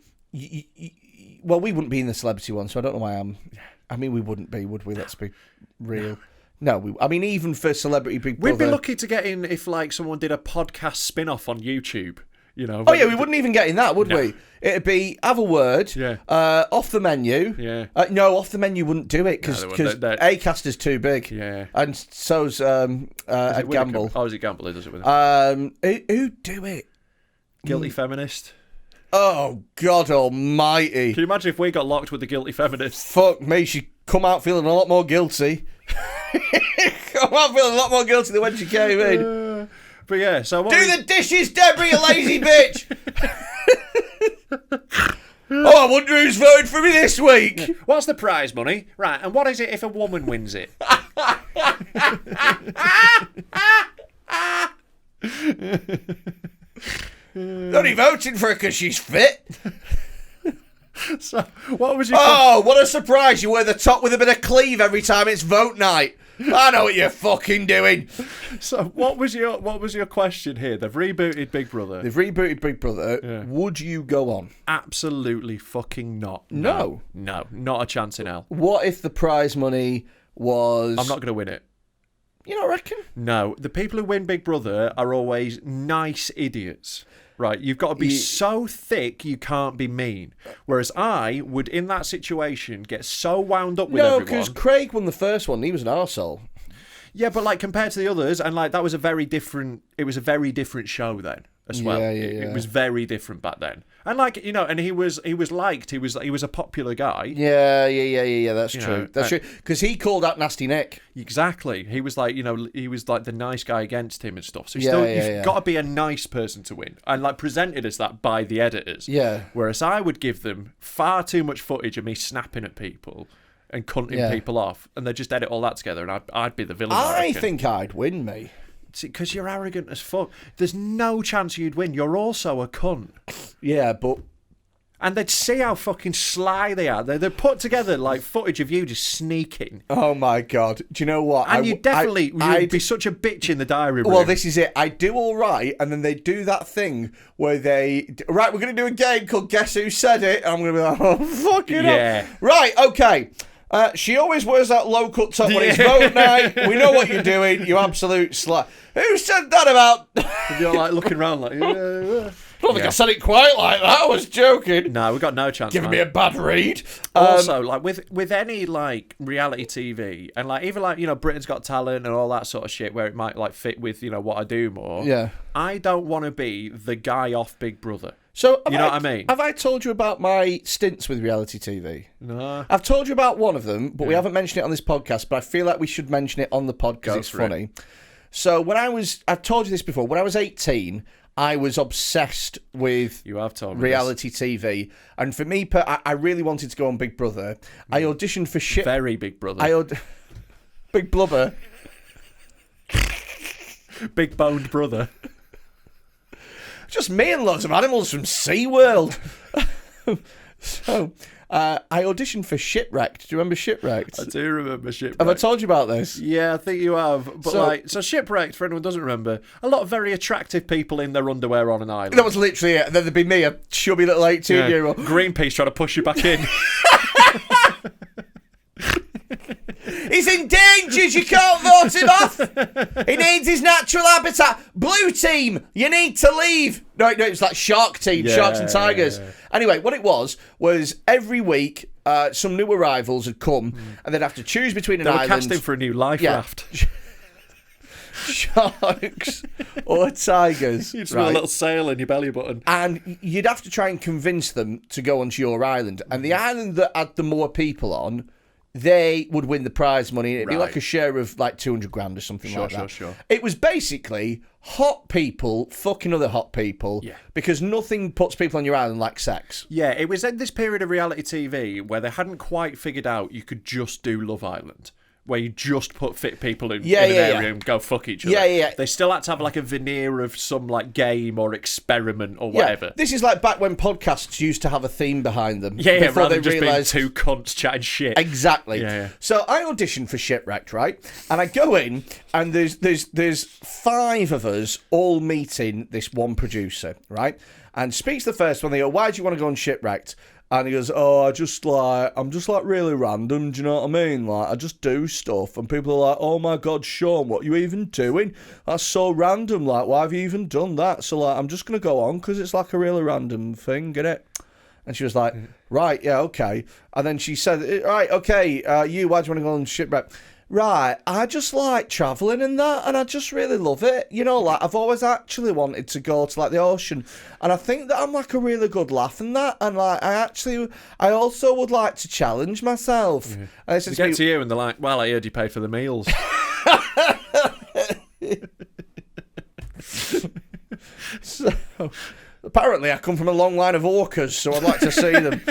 B: well, we wouldn't be in the Celebrity one, so I don't know why I'm... I mean, we wouldn't be, would we? Let's be real. No, I mean, even for Celebrity Big Brother...
C: We'd be lucky to get in if, like, someone did a podcast spin-off on YouTube, you know.
B: Oh, yeah, we wouldn't even get in that, would we? It'd be, have a word, off the menu.
C: Yeah.
B: No, off the menu wouldn't do it, because Acast is too big.
C: Yeah.
B: And so's Ed Gamble.
C: Oh, is it Gamble who does it with him?
B: Who'd do it?
C: Guilty Feminist.
B: Oh, God almighty.
C: Can you imagine if we got locked with the Guilty Feminist?
B: Fuck me, she'd come out feeling a lot more guilty. Come out feeling a lot more guilty than when she came in.
C: But yeah, so what
B: the dishes, Deborah, you lazy bitch! Oh, I wonder who's voted for me this week.
C: What's the prize money? Right, and what is it if a woman wins it?
B: Only voting for her because she's fit.
C: So, what was your...
B: Oh, what a surprise. You wear the top with a bit of cleave every time it's vote night. I know what you're fucking doing.
C: So, what was your question here? They've rebooted Big Brother.
B: Yeah. Would you go on?
C: Absolutely fucking not.
B: No,
C: not a chance in hell.
B: What if the prize money was...
C: I'm not going to win it.
B: You don't reckon?
C: No, the people who win Big Brother are always nice idiots. Right, you've got to be so thick you can't be mean. Whereas I would, in that situation, get so wound up with everyone.
B: No, because Craig won the first one. He was an arsehole.
C: Yeah, but like compared to the others, and like that was a very different. It was a very different show then as well.
B: Yeah.
C: It was very different back then. And like and he was liked. He was a popular guy.
B: Yeah. That's true. That's true. Because he called out Nasty Nick.
C: Exactly. He was like he was like the nice guy against him and stuff. So you've got to be a nice person to win, and like presented as that by the editors.
B: Yeah.
C: Whereas I would give them far too much footage of me snapping at people and cunting people off, and they just edit all that together, and I'd be the villain.
B: I think I'd win, me.
C: Because you're arrogant as fuck. There's no chance you'd win. You're also a cunt.
B: Yeah, but...
C: And they'd see how fucking sly they are. They'd put together, like, footage of you just sneaking.
B: Oh, my God. Do you know what?
C: And you'd be such a bitch in the diary room.
B: Well, this is it. I do all right, and then they do that thing where they... Right, we're going to do a game called Guess Who Said It? And I'm going to be like, oh, fuck it up. Right, okay. She always wears that low-cut top when it's vote night. We know what you're doing, you absolute slut. Who said that about...
C: You're like looking around like...
B: I don't think I said it quite like that. I was joking.
C: No, we've got no chance.
B: Giving me a bad read.
C: Also, like with any like reality TV and like even like Britain's Got Talent and all that sort of shit where it might like fit with what I do more.
B: Yeah.
C: I don't want to be the guy off Big Brother.
B: So
C: you know what I mean?
B: Have I told you about my stints with reality TV?
C: No.
B: I've told you about one of them, but we haven't mentioned it on this podcast. But I feel like we should mention it on the podcast because it's funny. So I've told you this before. When I was 18. I was obsessed with reality TV. And for me, I really wanted to go on Big Brother. I auditioned for shit.
C: Very Big Brother.
B: Big Blubber.
C: Big boned brother.
B: Just me and lots of animals from SeaWorld. So... I auditioned for Shipwrecked. Do you remember Shipwrecked?
C: I do remember Shipwrecked.
B: Have I told you about this?
C: Yeah, I think you have. But so Shipwrecked, for anyone who doesn't remember, a lot of very attractive people in their underwear on an island.
B: That was literally it. Then there'd be me, a chubby little 18-year-old.
C: Greenpeace trying to push you back in.
B: He's endangered. You can't vote him off. He needs his natural habitat. Blue team, you need to leave. No, it's like Shark Team, Sharks and Tigers. Yeah. Anyway, what it was every week some new arrivals had come and they'd have to choose between an island.
C: They were casting for a new life raft.
B: Sharks or tigers.
C: You just want a little sail in your belly button.
B: And you'd have to try and convince them to go onto your island. And the island that had the more people on, they would win the prize money. It'd be like a share of like 200 grand or something like that. Sure. It was basically hot people fucking other hot people because nothing puts people on your island like sex.
C: Yeah, it was in this period of reality TV where they hadn't quite figured out you could just do Love Island. where you just put fit people in an area and go fuck each other.
B: Yeah.
C: They still had to have like a veneer of some like game or experiment or whatever.
B: Yeah. This is like back when podcasts used to have a theme behind them.
C: Yeah,
B: before
C: rather
B: they
C: than just
B: realised...
C: being two cunts chatting shit.
B: Exactly.
C: Yeah.
B: So I auditioned for Shipwrecked, right? And I go in, and there's 5 of us all meeting this one producer, right? And speaks the first one. They go, "Why do you want to go on Shipwrecked?" And he goes, "Oh, I'm just like really random, do you know what I mean? Like, I just do stuff." And people are like, "Oh my God, Sean, what are you even doing? That's so random. Like, why have you even done that?" So, like, I'm just going to go on because it's like a really random thing, get it? And she was like, "Right, yeah, okay." And then she said, "Right, okay, why do you want to go on Shipwrecked?" "Right, I just like travelling and that, and I just really love it. You know, like, I've always actually wanted to go to, like, the ocean, and I think that I'm, like, a really good laugh and that, and, like, I also would like to challenge myself."
C: Mm-hmm.
B: And I said
C: They get to you and they're like, "Well, I heard you paid for the meals."
B: So, apparently I come from a long line of orcas, so I'd like to see them.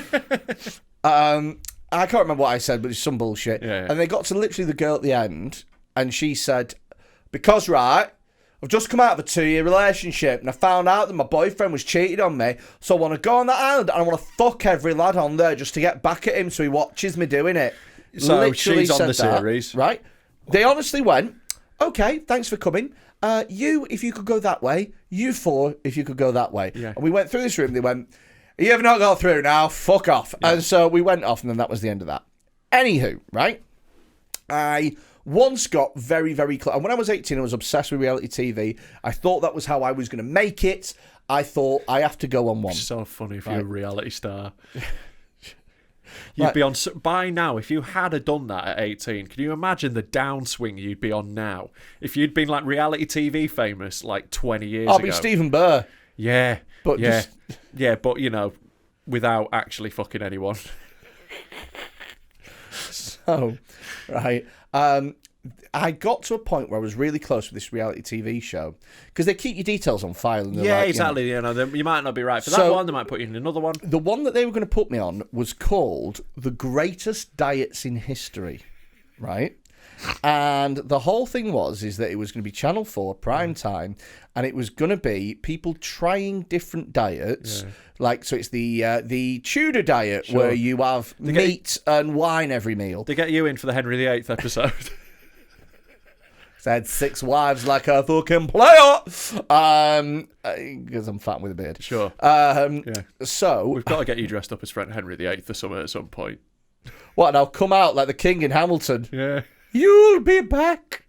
B: I can't remember what I said, but it's some bullshit.
C: Yeah.
B: And they got to literally the girl at the end, and she said, "Because, right, I've just come out of a 2-year relationship, and I found out that my boyfriend was cheating on me, so I want to go on that island, and I want to fuck every lad on there just to get back at him so he watches me doing it."
C: So
B: Literally
C: she's on the
B: said that,
C: series.
B: right? They honestly went, "Okay, thanks for coming. You, if you could go that way. You 4, if you could go that way."
C: Yeah.
B: And we went through this room, they went, "You have not got through now, fuck off." Yeah. And so we went off, and then that was the end of that. Anywho, right? I once got very, very close. And when I was 18, I was obsessed with reality TV. I thought that was how I was going to make it. I thought, I have to go on one.
C: It's so funny if you're a reality star. You'd be on... By now, if you had done that at 18, can you imagine the downswing you'd be on now? If you'd been, like, reality TV famous, like, 20 years ago.
B: I'll be Stephen Burr.
C: Yeah.
B: But
C: yeah, but, you know, without actually fucking anyone.
B: So, right. I got to a point where I was really close with this reality TV show because they keep your details on file. And
C: Yeah,
B: like,
C: exactly. You know, you might not be right for that one. They might put you in another one.
B: The one that they were going to put me on was called The Greatest Diets in History, right? And the whole thing is that it was going to be Channel 4 prime time, and it was going to be people trying different diets. Yeah. Like, so it's the Tudor diet, where you have meat and wine every meal.
C: They get you in for the Henry VIII episode.
B: I had 6 wives like a fucking player. Because I'm fat with a beard.
C: Sure.
B: So
C: we've got to get you dressed up as friend Henry VIII or something at some point.
B: What? And I'll come out like the king in Hamilton.
C: Yeah.
B: "You'll be back.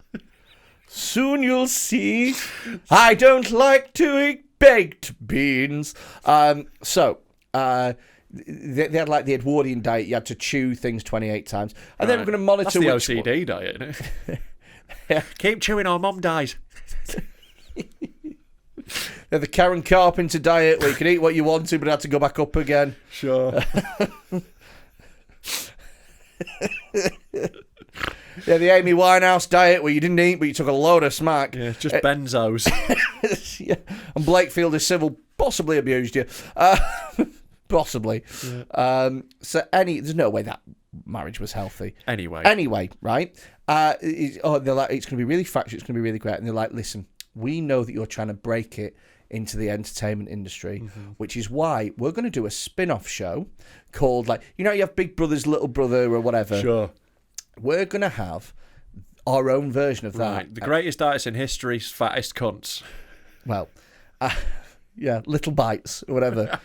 B: Soon you'll see. I don't like to eat baked beans." They had like the Edwardian diet. You had to chew things 28 times. And they were going to monitor
C: That's the OCD diet, isn't it?
B: Yeah.
C: Keep chewing or Mum dies.
B: They're the Karen Carpenter diet, where you can eat what you want to, but have to go back up again.
C: Sure.
B: Yeah, the Amy Winehouse diet, where you didn't eat, but you took a load of smack.
C: Yeah, just benzos.
B: Yeah. And Blakefield is civil, possibly abused you. Possibly. Yeah. There's no way that marriage was healthy. Anyway, right? They're like, "It's going to be really fractured, it's going to be really great." And they're like, "Listen, we know that you're trying to break it into the entertainment industry, which is why we're going to do a spin-off show called, like, you know, you have Big Brother's Little Brother or whatever.
C: Sure.
B: We're going to have our own version of that.
C: Right. The greatest diets in history's fattest cunts."
B: Well, yeah, little bites or whatever.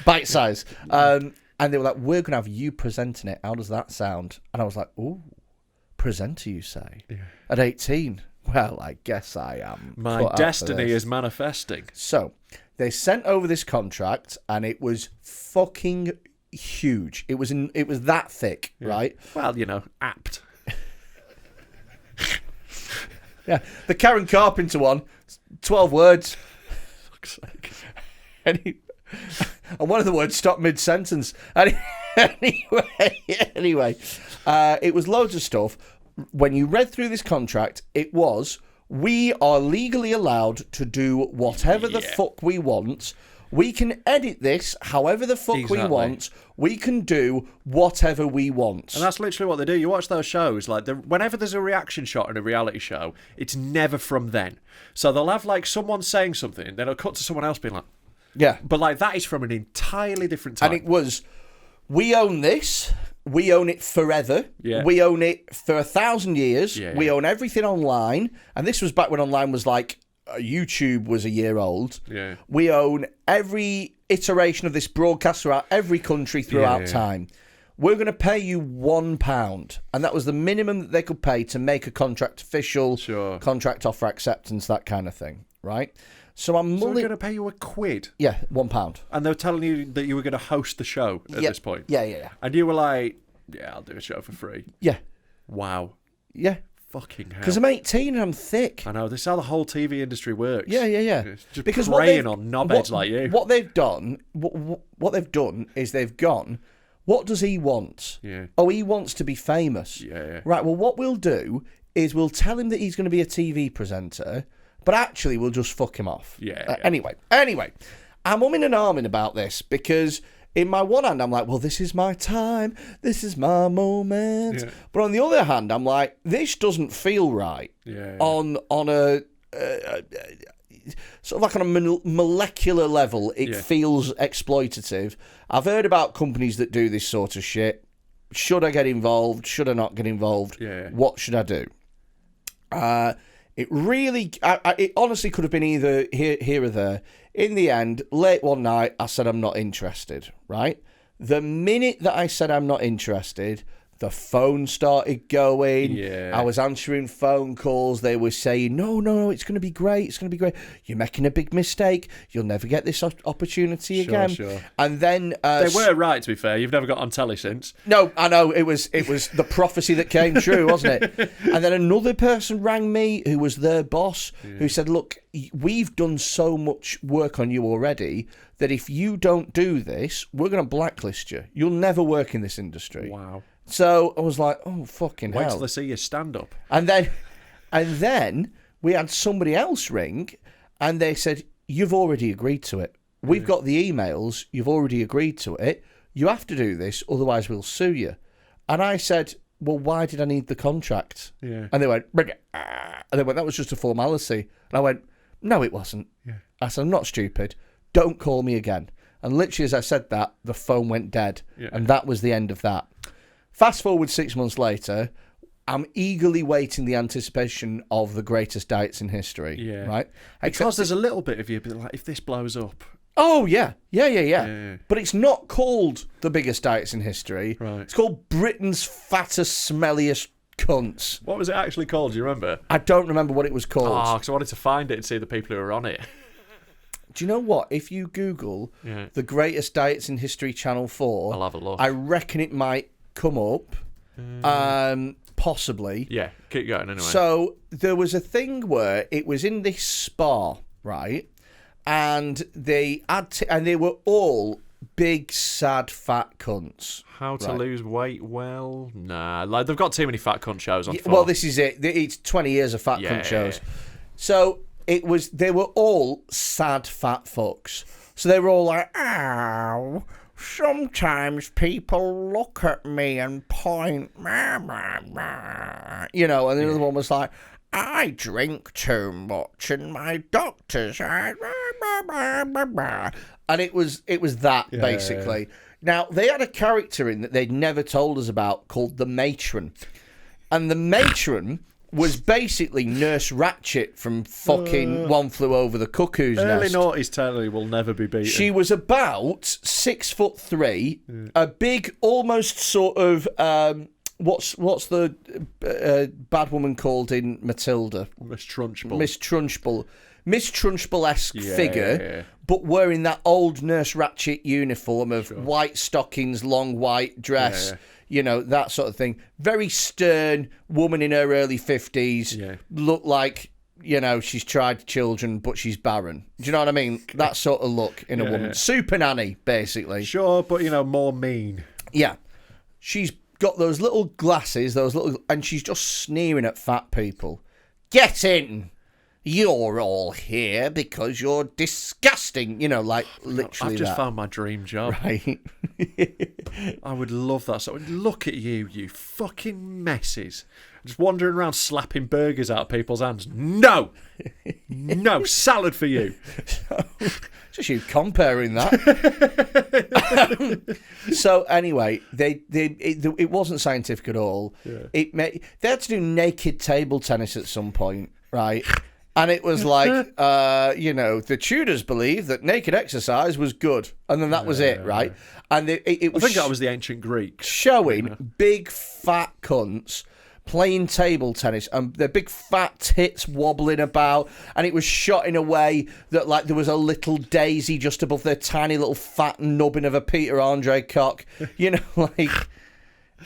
B: Bite size. And they were like, "We're going to have you presenting it. How does that sound?" And I was like, "Ooh, presenter, you say?" Yeah. At 18. Well, I guess I am.
C: My destiny is manifesting.
B: So, they sent over this contract, and it was fucking huge. It was that thick, right?
C: Well, you know, apt.
B: Yeah, the Karen Carpenter one, 12 words.
C: Fuck's sake.
B: And one of the words stopped mid-sentence. Anyway, it was loads of stuff. When you read through this contract, it was, "We are legally allowed to do whatever the fuck we want. We can edit this however the fuck we want. We can do whatever we want.
C: And that's literally what they do. You watch those shows, like whenever there's a reaction shot in a reality show, it's never from then. So they'll have like someone saying something, then it'll cut to someone else being like,
B: yeah.
C: But like that is from an entirely different time.
B: And it was, we own this. We own it forever.
C: Yeah.
B: We own it for 1,000 years.
C: Yeah,
B: we own everything online. And this was back when online was like, YouTube was a year old.
C: Yeah.
B: We own every iteration of this broadcast throughout every country throughout time. We're going to pay you £1. And that was the minimum that they could pay to make a contract official, contract offer acceptance, that kind of thing. Right? So we're
C: going to pay you £1?
B: Yeah, £1.
C: And they were telling you that you were going to host the show at this point?
B: Yeah.
C: And you were like, yeah, I'll do a show for free.
B: Yeah.
C: Wow.
B: Yeah.
C: Fucking hell.
B: Because I'm 18 and I'm thick.
C: I know. This is how the whole TV industry works.
B: Yeah.
C: It's just because preying on knobheads like you.
B: What they've done, what they've done is they've gone, what does he want?
C: Yeah.
B: Oh, he wants to be famous.
C: Yeah.
B: Right, well, what we'll do is we'll tell him that he's going to be a TV presenter, but actually we'll just fuck him off.
C: Yeah.
B: Anyway, I'm umming and ahhing about this because in my one hand, I'm like, well, this is my time. This is my moment. Yeah. But on the other hand, I'm like, this doesn't feel right.
C: Yeah.
B: On a sort of like on a molecular level, it feels exploitative. I've heard about companies that do this sort of shit. Should I get involved? Should I not get involved?
C: Yeah.
B: What should I do? It really, it honestly could have been either here or there. In the end, late one night, I said I'm not interested, right? The minute that I said I'm not interested, the phone started going.
C: Yeah.
B: I was answering phone calls. They were saying, no, it's going to be great. It's going to be great. You're making a big mistake. You'll never get this opportunity again.
C: Sure.
B: And then...
C: they were right, to be fair. You've never got on telly since.
B: No, I know. It was the prophecy that came true, wasn't it? And then another person rang me who was their boss, who said, look, we've done so much work on you already that if you don't do this, we're going to blacklist you. You'll never work in this industry.
C: Wow.
B: So I was like, oh, fucking hell.
C: Wait till they see you stand up.
B: And then we had somebody else ring and they said, you've already agreed to it. We've got the emails. You've already agreed to it. You have to do this, otherwise we'll sue you. And I said, well, why did I need the contract?
C: Yeah.
B: And they went, that was just a formality. And I went, no, it wasn't.
C: Yeah.
B: I said, I'm not stupid. Don't call me again. And literally as I said that, the phone went dead. Yeah. And that was the end of that. Fast forward 6 months later, I'm eagerly waiting the anticipation of the greatest diets in history. Yeah. Right?
C: Because there's a little bit of you, like, if this blows up.
B: Oh, yeah. Yeah. But it's not called the biggest diets in history.
C: Right.
B: It's called Britain's fattest, smelliest cunts.
C: What was it actually called? Do you remember?
B: I don't remember what it was called.
C: Oh, because I wanted to find it and see the people who were on it.
B: Do you know what? If you Google the greatest diets in history Channel 4,
C: I'll have a look.
B: I reckon it might come up, possibly.
C: Yeah, keep going anyway.
B: So there was a thing where it was in this spa, right? And they were all big, sad, fat cunts.
C: How to lose weight well? Nah, like they've got too many fat cunt shows on.
B: Well, this is it. It's 20 years of fat cunt shows. So they were all sad, fat fucks. So they were all like, ow. Sometimes people look at me and point, and the other one was like, I drink too much and my doctor's and it was that basically. Now they had a character in that they'd never told us about called the matron, and the matron was basically Nurse Ratched from fucking One Flew Over the Cuckoo's Nest.
C: Early noughties telly will never be beaten.
B: She was about 6'3", a big, almost sort of what's the bad woman called in Matilda?
C: Miss Trunchbull.
B: Miss Trunchbull-esque figure, but wearing that old Nurse Ratched uniform of white stockings, long white dress. That sort of thing. Very stern woman in her early 50s. Yeah. Looked like, she's tried children, but she's barren. Do you know what I mean? That sort of look in a woman. Yeah. Super nanny, basically.
C: Sure, but, more mean.
B: Yeah. She's got those little glasses, and she's just sneering at fat people. Get in! you're all here because you're disgusting. You know, like literally
C: I've just found my dream job.
B: Right.
C: I would love that. So look at you fucking messes. Just wandering around slapping burgers out of people's hands. No, salad for you.
B: Just you comparing that. So anyway, it wasn't scientific at all. Yeah. They had to do naked table tennis at some point, right? And it was like, the Tudors believed that naked exercise was good, and then that was it, right? And it was.
C: I think that was the ancient Greeks
B: showing big fat cunts playing table tennis and their big fat tits wobbling about, and it was shot in a way that like there was a little daisy just above their tiny little fat nubbin of a Peter Andre cock, and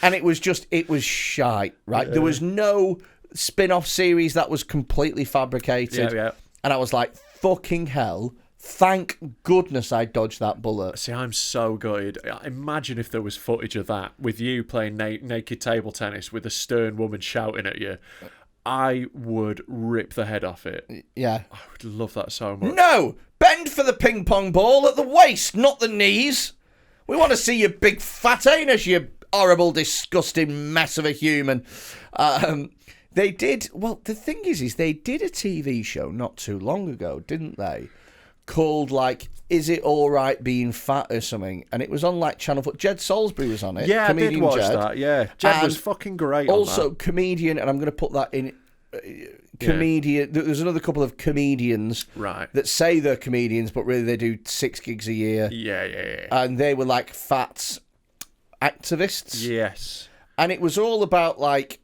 B: it was shite, right? Yeah. There was no spin-off series that was completely fabricated, and I was like, fucking hell. Thank goodness I dodged that bullet.
C: See, I'm so gutted. Imagine if there was footage of that with you playing naked table tennis with a stern woman shouting at you. I would rip the head off it.
B: Yeah.
C: I would love that so much.
B: No! Bend for the ping pong ball at the waist, not the knees. We want to see your big fat anus, you horrible, disgusting mess of a human. They did... Well, the thing is they did a TV show not too long ago, didn't they? Called like, Is It All Right Being Fat or something, and it was on like Channel 4. Jed Salisbury was on it.
C: Yeah,
B: comedian
C: I did watch
B: Jed.
C: that. Yeah, Jed was fucking great.
B: Also,
C: on that.
B: Comedian, and I'm going to put that in. Comedian. Yeah. There's another couple of comedians that say they're comedians, but really they do 6 gigs a year.
C: Yeah.
B: And they were like fat activists.
C: Yes.
B: And it was all about like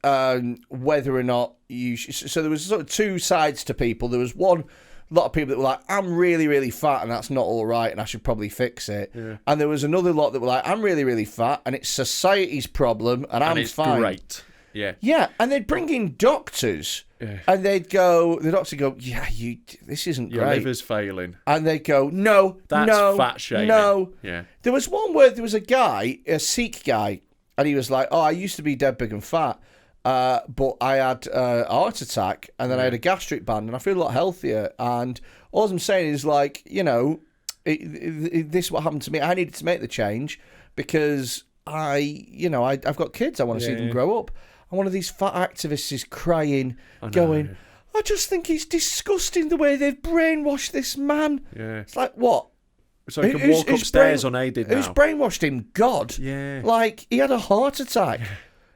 B: whether or not you. So there was sort of two sides to people. There was one. A lot of people that were like, I'm really, really fat and that's not all right and I should probably fix it. Yeah. And there was another lot that were like, I'm really, really fat and it's society's problem and I'm fine.
C: Great. Yeah.
B: Yeah. And they'd bring in doctors and the doctor go, this isn't
C: Your
B: great.
C: Your liver's failing.
B: And they'd go, no,
C: that's fat shaming.
B: No.
C: Yeah.
B: There was one where there was a guy, a Sikh guy, and he was like, I used to be dead big and fat. But I had a heart attack and then I had a gastric band and I feel a lot healthier. And all I'm saying is like, this is what happened to me. I needed to make the change because I've got kids. I want to see them grow up. And one of these fat activists is crying, going, I just think it's disgusting the way they've brainwashed this man. Yeah. It's like, what?
C: So he can walk upstairs unaided now.
B: Who's brainwashed him? God.
C: Yeah.
B: Like, he had a heart attack.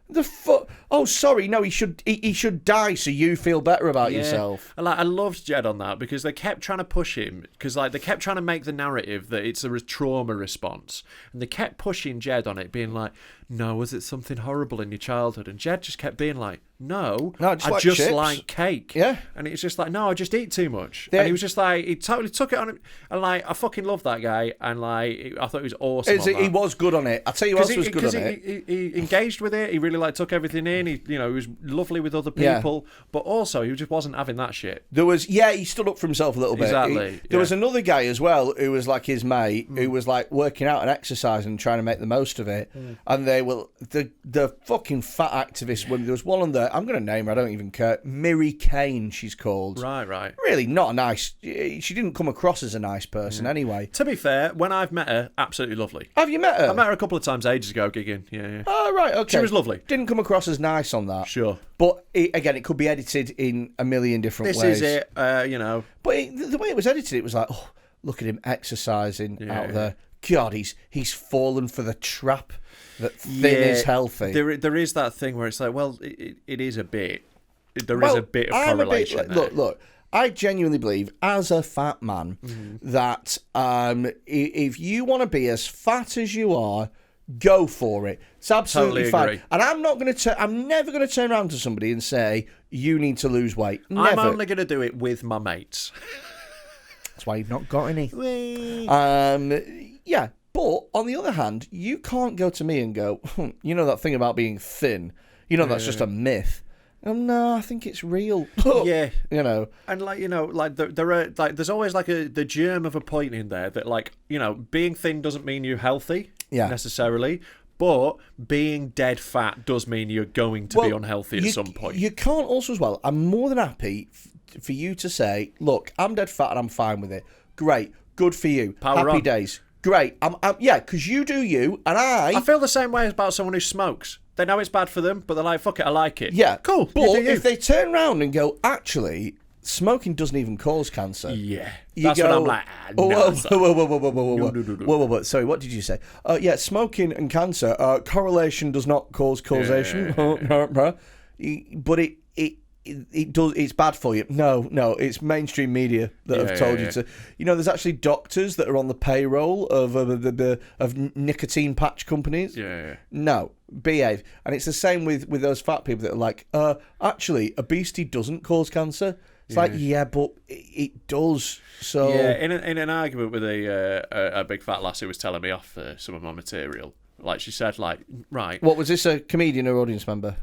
B: The fuck? Oh, sorry. No, he should die so you feel better about yourself.
C: And I loved Jed on that because they kept trying to push him because they kept trying to make the narrative that it's a trauma response, and they kept pushing Jed on it, being like, "No, was it something horrible in your childhood?" And Jed just kept being like, "No, I just like cake."
B: Yeah,
C: and it's just like, "No, I just eat too much." And he was just like, he totally took it on him, and like, I fucking love that guy, and like, I thought he was awesome.
B: He was good on it. I tell you, what else was good on it.
C: He engaged with it. He really took everything in. He was lovely with other people, but also he just wasn't having that shit.
B: There was, he stood up for himself a little bit.
C: Exactly.
B: There was another guy as well who was like his mate, who was like working out and exercising and trying to make the most of it. And they were the fucking fat activist women. There was one on there. I'm going to name her. I don't even care. Miri Kane, she's called.
C: Right.
B: Really not a nice. She didn't come across as a nice person anyway.
C: To be fair, when I've met her, absolutely lovely.
B: Have you met her?
C: I met her a couple of times ages ago gigging. Yeah.
B: Oh right, okay.
C: She was lovely.
B: Didn't come across as nice on that.
C: Sure.
B: But it could be edited in a million different ways.
C: This is it, But
B: the way it was edited, it was like, oh, look at him exercising out there. God, he's fallen for the trap that thin is healthy.
C: There is that thing where it's like, well, it is a bit. There is a bit of correlation there.
B: Look. I genuinely believe, as a fat man, that if you want to be as fat as you are, go for it. It's absolutely fine.
C: Agree.
B: And I'm never going to turn around to somebody and say, you need to lose weight. Never.
C: I'm only going to do it with my mates.
B: That's why you've not got any. Yeah, but on the other hand, you can't go to me and go, you know that thing about being thin? You know that's just a myth. No, I think it's real.
C: Yeah,
B: and
C: there are there's always the germ of a point in there that being thin doesn't mean you're healthy necessarily, but being dead fat does mean you're going to be unhealthy at some point.
B: You can't also as well. I'm more than happy for you to say, look, I'm dead fat and I'm fine with it. Great, good for you.
C: Power
B: Happy
C: on.
B: days. Great. Yeah, because you do you, and
C: I feel the same way about someone who smokes. They know it's bad for them, but they're like, fuck it, I like it.
B: Yeah,
C: cool.
B: But if they turn around and go, actually, smoking doesn't even cause cancer.
C: Yeah,
B: that's
C: when I'm like, no.
B: Whoa. Sorry, what did you say? Yeah, smoking and cancer correlation does not cause causation.
C: Yeah.
B: But it does. It's bad for you. No, it's mainstream media that have told you to. You know, there's actually doctors that are on the payroll of nicotine patch companies.
C: Yeah.
B: No, behave. And it's the same with those fat people that are like, actually, obesity doesn't cause cancer. It's like, yeah, but it does. So
C: yeah, in an argument with a big fat lass who was telling me off some of my material. Like she said, like, right.
B: What was this, a comedian or audience member?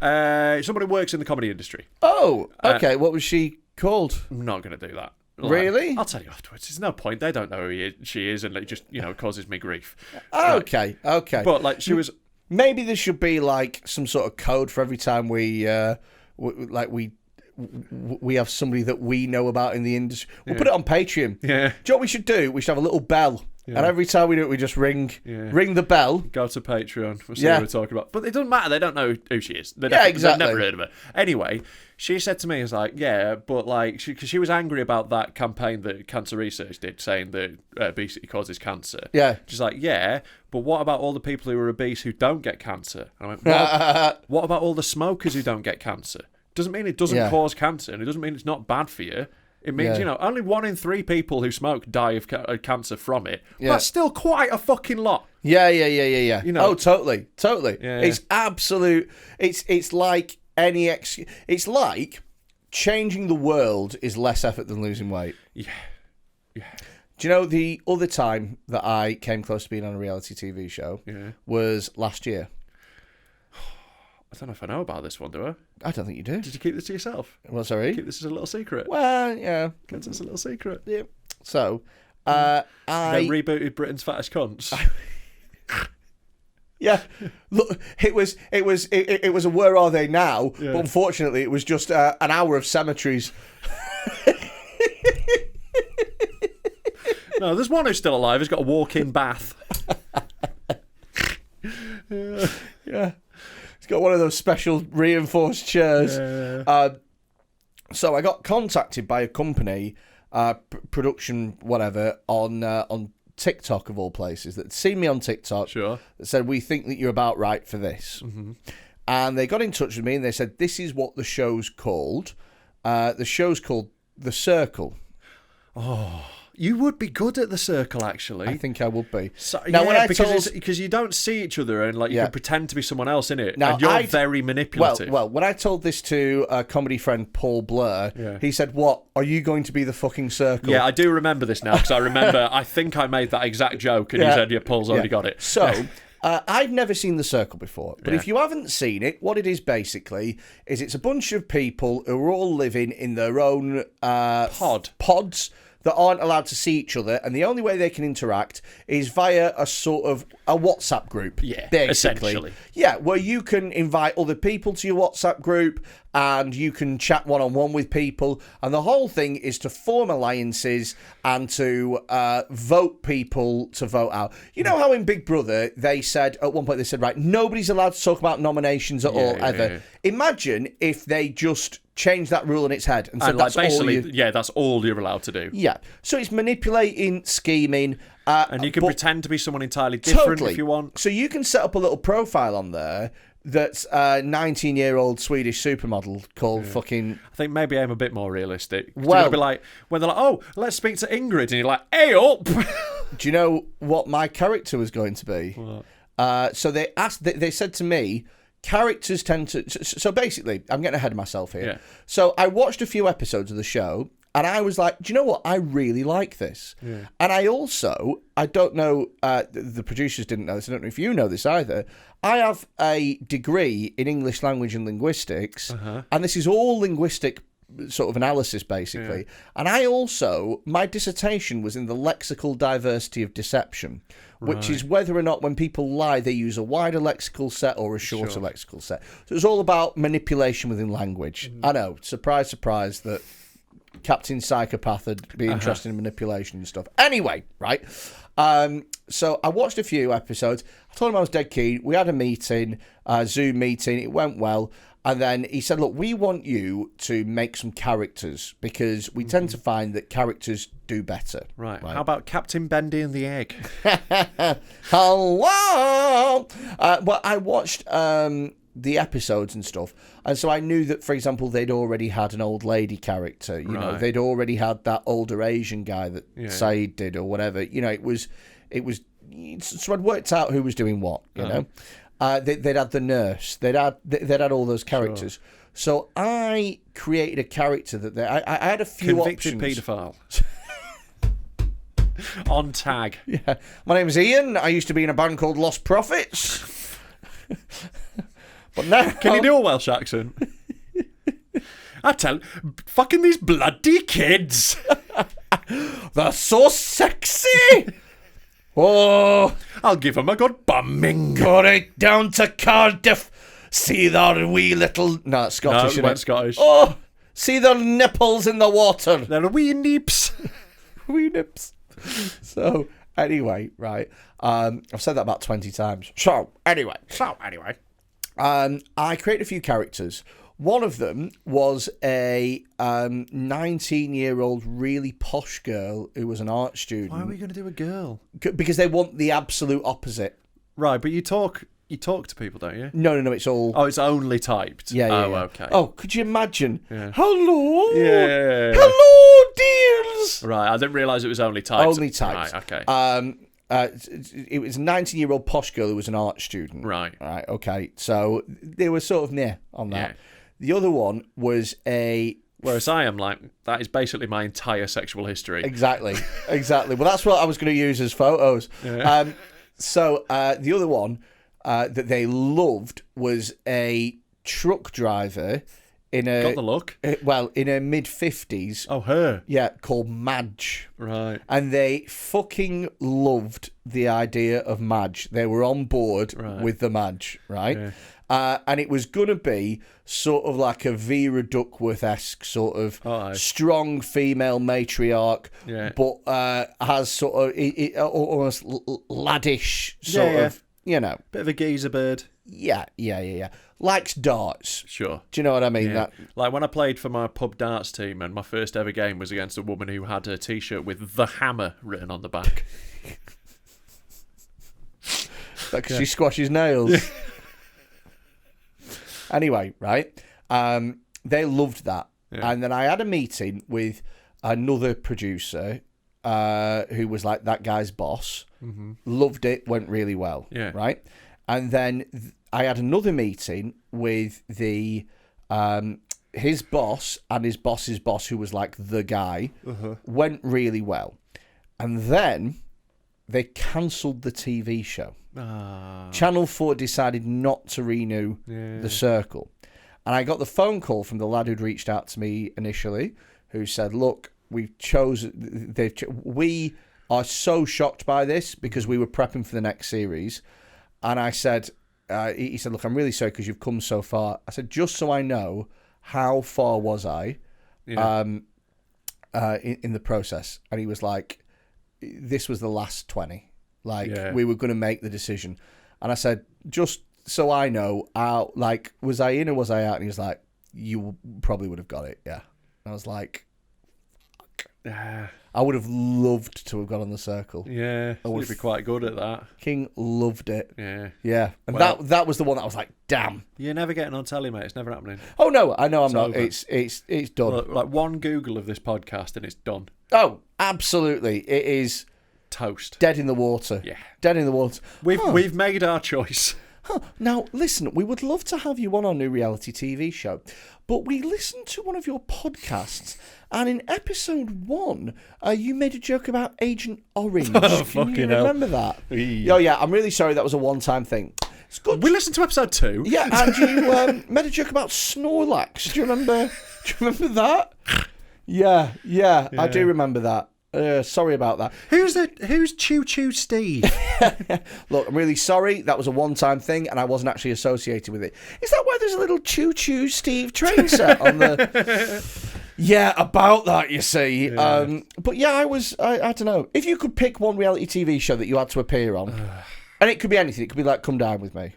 C: Somebody who works in the comedy industry.
B: Oh, okay. What was she called?
C: I'm not going to do that. Like,
B: really?
C: I'll tell you afterwards. There's no point. They don't know who she is, and it just, causes me grief.
B: Okay.
C: But, like, she was...
B: Maybe there should be, like, some sort of code for every time we have somebody that we know about in the industry. We'll put it on Patreon.
C: Yeah.
B: Do you know what we should do? We should have a little bell. Yeah. And every time we do it, we just ring the bell.
C: Go to Patreon. We'll see what we're talking about. But it doesn't matter. They don't know who she is.
B: Exactly.
C: They've never heard of her. Anyway, she said to me, "It's like, yeah, but like, because she was angry about that campaign that Cancer Research did, saying that obesity causes cancer.
B: Yeah,
C: she's like, yeah, but what about all the people who are obese who don't get cancer? And I went, what about all the smokers who don't get cancer? Doesn't mean it doesn't cause cancer, and it doesn't mean it's not bad for you." It means, only 1 in 3 people who smoke die of cancer from it. Yeah. That's still quite a fucking lot.
B: Yeah. Oh, totally.
C: Yeah.
B: It's absolute. It's like it's like changing the world is less effort than losing weight.
C: Yeah.
B: Do you know the other time that I came close to being on a reality TV show was last year?
C: I don't know if I know about this one, do I?
B: I don't think you do.
C: Did you keep this to yourself?
B: Well, sorry?
C: Keep this as a little secret?
B: Well, yeah.
C: Keep this as a little secret.
B: Yeah. So,
C: They rebooted Britain's Fattest Cunts.
B: Yeah. Look, it was a Where Are They Now? Yeah. But unfortunately, it was just an hour of cemeteries.
C: No, there's one who's still alive. He's got a walk-in bath.
B: Yeah. He's got one of those special reinforced chairs.
C: Yeah.
B: So I got contacted by a company, production whatever, on TikTok of all places, that had seen me on TikTok.
C: Sure.
B: That said, we think that you're about right for this. Mm-hmm. And they got in touch with me and they said, this is what the show's called. The show's called The Circle.
C: Oh, you would be good at The Circle, actually.
B: I think I would be.
C: So, now, because you don't see each other and you can pretend to be someone else in it. Now, and you're very manipulative.
B: Well, when I told this to a comedy friend, Paul Blur, he said, "What, are you going to be the fucking Circle?"
C: Yeah, I do remember this now, because I remember, I think I made that exact joke, and he said, yeah, Paul's already got it.
B: So, I'd never seen The Circle before, but if you haven't seen it, what it is basically is it's a bunch of people who are all living in their own pods that aren't allowed to see each other, and the only way they can interact is via a sort of a WhatsApp group.
C: Yeah,
B: basically.
C: essentially.
B: Yeah, where you can invite other people to your WhatsApp group, and you can chat one-on-one with people, and the whole thing is to form alliances and to vote people to vote out. You know how in Big Brother they said, at one point they said, right, nobody's allowed to talk about nominations at all, ever. Yeah. Imagine if they just changed that rule on its head and said that's
C: basically,
B: all
C: that's all you're allowed to do.
B: Yeah. So it's manipulating, scheming.
C: And you can pretend to be someone entirely different if you want.
B: So you can set up a little profile on there that's a 19-year-old Swedish supermodel called fucking...
C: I think maybe I'm a bit more realistic.
B: Well...
C: You'll be like, when they're like, oh, let's speak to Ingrid, and you're like, hey up!
B: Do you know what my character was going to be? What? So they said to me, characters tend to... So basically, I'm getting ahead of myself here.
C: Yeah.
B: So I watched a few episodes of the show, and I was like, do you know what? I really like this. Yeah. And I don't know, the producers didn't know this, I don't know if you know this either. I have a degree in English language and linguistics, and this is all linguistic sort of analysis, basically. Yeah. And I also, my dissertation was in the lexical diversity of deception, which is whether or not when people lie, they use a wider lexical set or a shorter lexical set. So it's all about manipulation within language. I know, surprise, surprise, that Captain Psychopath would be interested in manipulation and stuff. Anyway, right. So I watched a few episodes. I told him I was dead keen. We had a meeting, Zoom meeting. It went well. And then he said, look, we want you to make some characters because we tend to find that characters do better.
C: Right. How about Captain Bendy and the Egg?
B: Hello! Well, I watched the episodes and stuff. And so I knew that, for example, they'd already had an old lady character. You know, they'd already had that older Asian guy that Saeed did or whatever. You know, it was. So I'd worked out who was doing what, you know. They'd had the nurse. They'd had all those characters. Sure. So I created a character that I had a few
C: Convicted
B: options.
C: paedophile. On tag.
B: Yeah. My name's Ian. I used to be in a band called Lost Prophets. But now...
C: Can you do a Welsh accent? I tell... Fucking these bloody kids.
B: They're so sexy. Oh,
C: I'll give them a good bumming.
B: Go right down to Cardiff. See their wee little... No, it's Scottish,
C: No, it Scottish.
B: Oh, see their nipples in the water.
C: They're wee neeps.
B: Wee nips. So, anyway, right. I've said that about 20 times. So, anyway. I created a few characters. One of them was a 19-year-old really posh girl who was an art student.
C: Why are we going to do a girl?
B: Because they want the absolute opposite.
C: Right, but you talk to people, don't you?
B: No, it's all...
C: Oh, it's only typed?
B: Yeah.
C: Okay.
B: Oh, could you imagine?
C: Yeah.
B: Hello?
C: Yeah.
B: Hello, dears!
C: Right, I didn't realise it was only typed.
B: Only typed.
C: Right, okay.
B: It was a 19-year-old posh girl who was an art student.
C: Right,
B: okay. So they were sort of near on that.
C: Yeah.
B: The other one was a...
C: Whereas I am like, that is basically my entire sexual history.
B: Exactly. Well, that's what I was going to use as photos. Yeah. So the other one that they loved was a truck driver in a...
C: Got the look?
B: Well, in her mid-50s.
C: Oh, her?
B: Yeah, called Madge.
C: Right.
B: And they fucking loved the idea of Madge. They were on board with the Madge, right? Yeah. And it was going to be sort of like a Vera Duckworth-esque sort of strong female matriarch, but has sort of almost laddish sort of, you know.
C: Bit of a geezer bird.
B: Yeah. Likes darts.
C: Sure.
B: Do you know what I mean?
C: Yeah. Like when I played for my pub darts team and my first ever game was against a woman who had a T-shirt with The Hammer written on the back.
B: Because she squashes nails. Yeah. Anyway, right, they loved that. Yeah. And then I had a meeting with another producer who was like that guy's boss. Mm-hmm. Loved it, went really well, right? And then I had another meeting with the his boss and his boss's boss, who was like the guy, went really well. And then they cancelled the TV show. Channel 4 decided not to renew The Circle. And I got the phone call from the lad who'd reached out to me initially, who said, look, we are so shocked by this because we were prepping for the next series. And I said, he said, look, I'm really sorry because you've come so far. I said, just so I know, how far was I in the process? And he was like, this was the last 20. We were going to make the decision. And I said, just so I know, was I in or was I out? And he was like, you probably would have got it, yeah. And I was like, fuck. I would have loved to have got on The Circle.
C: Yeah, you'd be quite good at that.
B: King loved it.
C: Yeah.
B: And that was the one that I was like, damn.
C: You're never getting on telly, mate. It's never happening.
B: Oh, no, I know I'm not. Over. It's done.
C: Like one Google of this podcast and it's done.
B: Oh, absolutely. It is...
C: toast.
B: Dead in the water.
C: Yeah.
B: Dead in the water.
C: We've made our choice.
B: Now, listen, we would love to have you on our new reality TV show, but we listened to one of your podcasts, and in episode 1, you made a joke about Agent Orange. Can you remember that? Oh, yeah, I'm really sorry that was a one-time thing. It's good.
C: We listened to episode 2.
B: Yeah, and you made a joke about Snorlax. Do you remember that? Yeah, I do remember that. Sorry about that.
C: Who's Choo Choo Steve?
B: Look, I'm really sorry. That was a one-time thing, and I wasn't actually associated with it. Is that why there's a little Choo Choo Steve train set on the... Yeah, about that, you see. Yeah. But yeah, I don't know. If you could pick one reality TV show that you had to appear on, and it could be anything, it could be like Come Down With Me.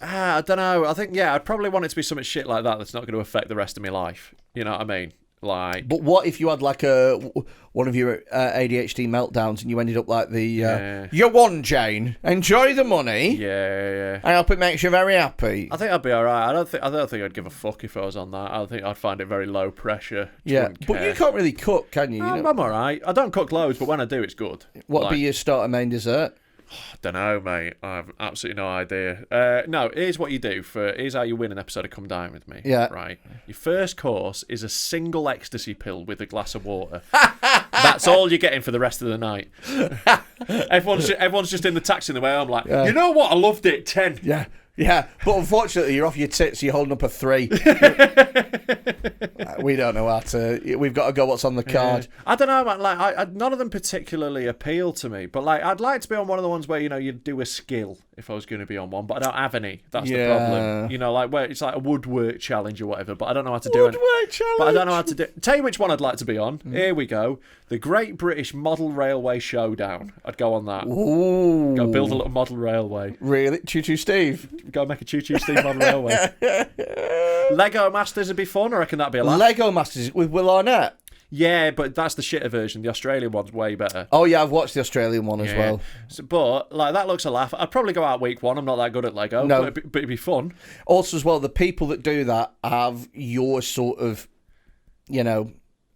C: I don't know. I think, I'd probably want it to be something shit like that that's not going to affect the rest of my life. You know what I mean?
B: But what if you had like one of your ADHD meltdowns and you ended up like you won, Jane. Enjoy the money.
C: Yeah.
B: I hope it makes you very happy.
C: I think I'd be all right. I don't think I'd give a fuck if I was on that. I think I'd find it very low pressure.
B: Yeah, but you can't really cook, can you?
C: I'm all right. I don't cook loads, but when I do, it's good.
B: What would be your starter, main, dessert?
C: I don't know, mate. I have absolutely no idea. No, here's what you do. Here's how you win an episode of Come Dine With Me.
B: Yeah.
C: Right. Your first course is a single ecstasy pill with a glass of water. That's all you're getting for the rest of the night. Everyone's just in the taxi on the way home like, you know what? I loved it. 10.
B: Yeah. Yeah, but unfortunately, you're off your tits, you're holding up a 3. We don't know how to... We've got to go what's on the card.
C: I don't know, man. Like, none of them particularly appeal to me. But, like, I'd like to be on one of the ones where, you do a skill if I was going to be on one. But I don't have any. That's the problem. Like, where it's like a woodwork challenge or whatever. But I don't know how to do it.
B: Woodwork challenge?
C: But I don't know how to do it. Tell you which one I'd like to be on. Here we go. The Great British Model Railway Showdown. I'd go on that.
B: Ooh.
C: Go build a little model railway.
B: Really? Choo Choo Steve?
C: Go make a Choo Choo Steve model railway. Lego Masters would be fun. I reckon that'd be a laugh.
B: Lego Masters with Will Arnett?
C: Yeah, but that's the shitter version. The Australian one's way better.
B: Oh, yeah, I've watched the Australian one as well.
C: So, but, like, that looks a laugh. I'd probably go out week 1. I'm not that good at Lego.
B: No.
C: But it'd be fun.
B: Also, as well, the people that do that have your sort of,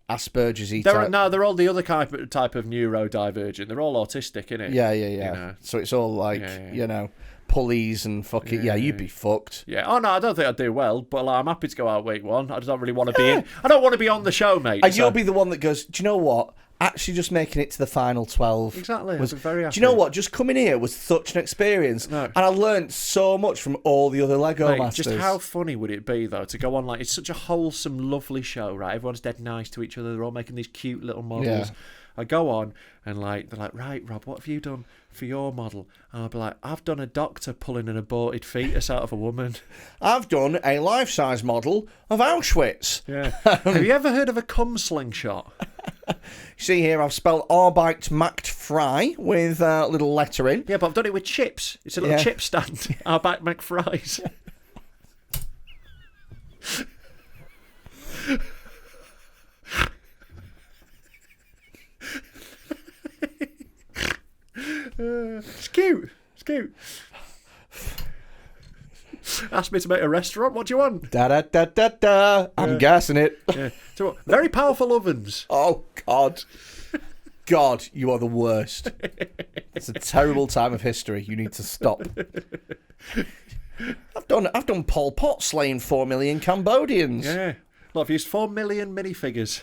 B: Asperger's-y type.
C: No, they're all the other type of neurodivergent. They're all autistic, innit?
B: Yeah. So it's all like, pulleys and fucking... Yeah, you'd be fucked.
C: Yeah. Oh, no, I don't think I'd do well, but I'm happy to go out week 1. I just don't really want to be in... I don't want to be on the show, mate.
B: And you'll be the one that goes, do you know what? Actually just making it to the final 12
C: exactly.
B: was
C: very happy.
B: Do you know what? Just coming here was such an experience. No. And I learned so much from all the other Lego Masters.
C: Just how funny would it be, though, to go on, like, it's such a wholesome, lovely show, right? Everyone's dead nice to each other. They're all making these cute little models. Yeah. I go on and, like, they're like, right, Rob, what have you done for your model? And I'll be like, I've done a doctor pulling an aborted fetus out of a woman.
B: I've done a life-size model of Auschwitz.
C: Yeah. Have you ever heard of a cum slingshot?
B: See here, I've spelled Arbeit macht frei with a little lettering.
C: Yeah, but I've done it with chips. It's a little chip stand. Arbeit macht fries. It's cute. Asked me to make a restaurant. What do you want?
B: Da. I'm gassing it.
C: Yeah. So, very powerful ovens.
B: Oh God, God, you are the worst. It's a terrible time of history. You need to stop. I've done Pol Pot slaying 4 million Cambodians.
C: Yeah. Well, I've used 4 million minifigures.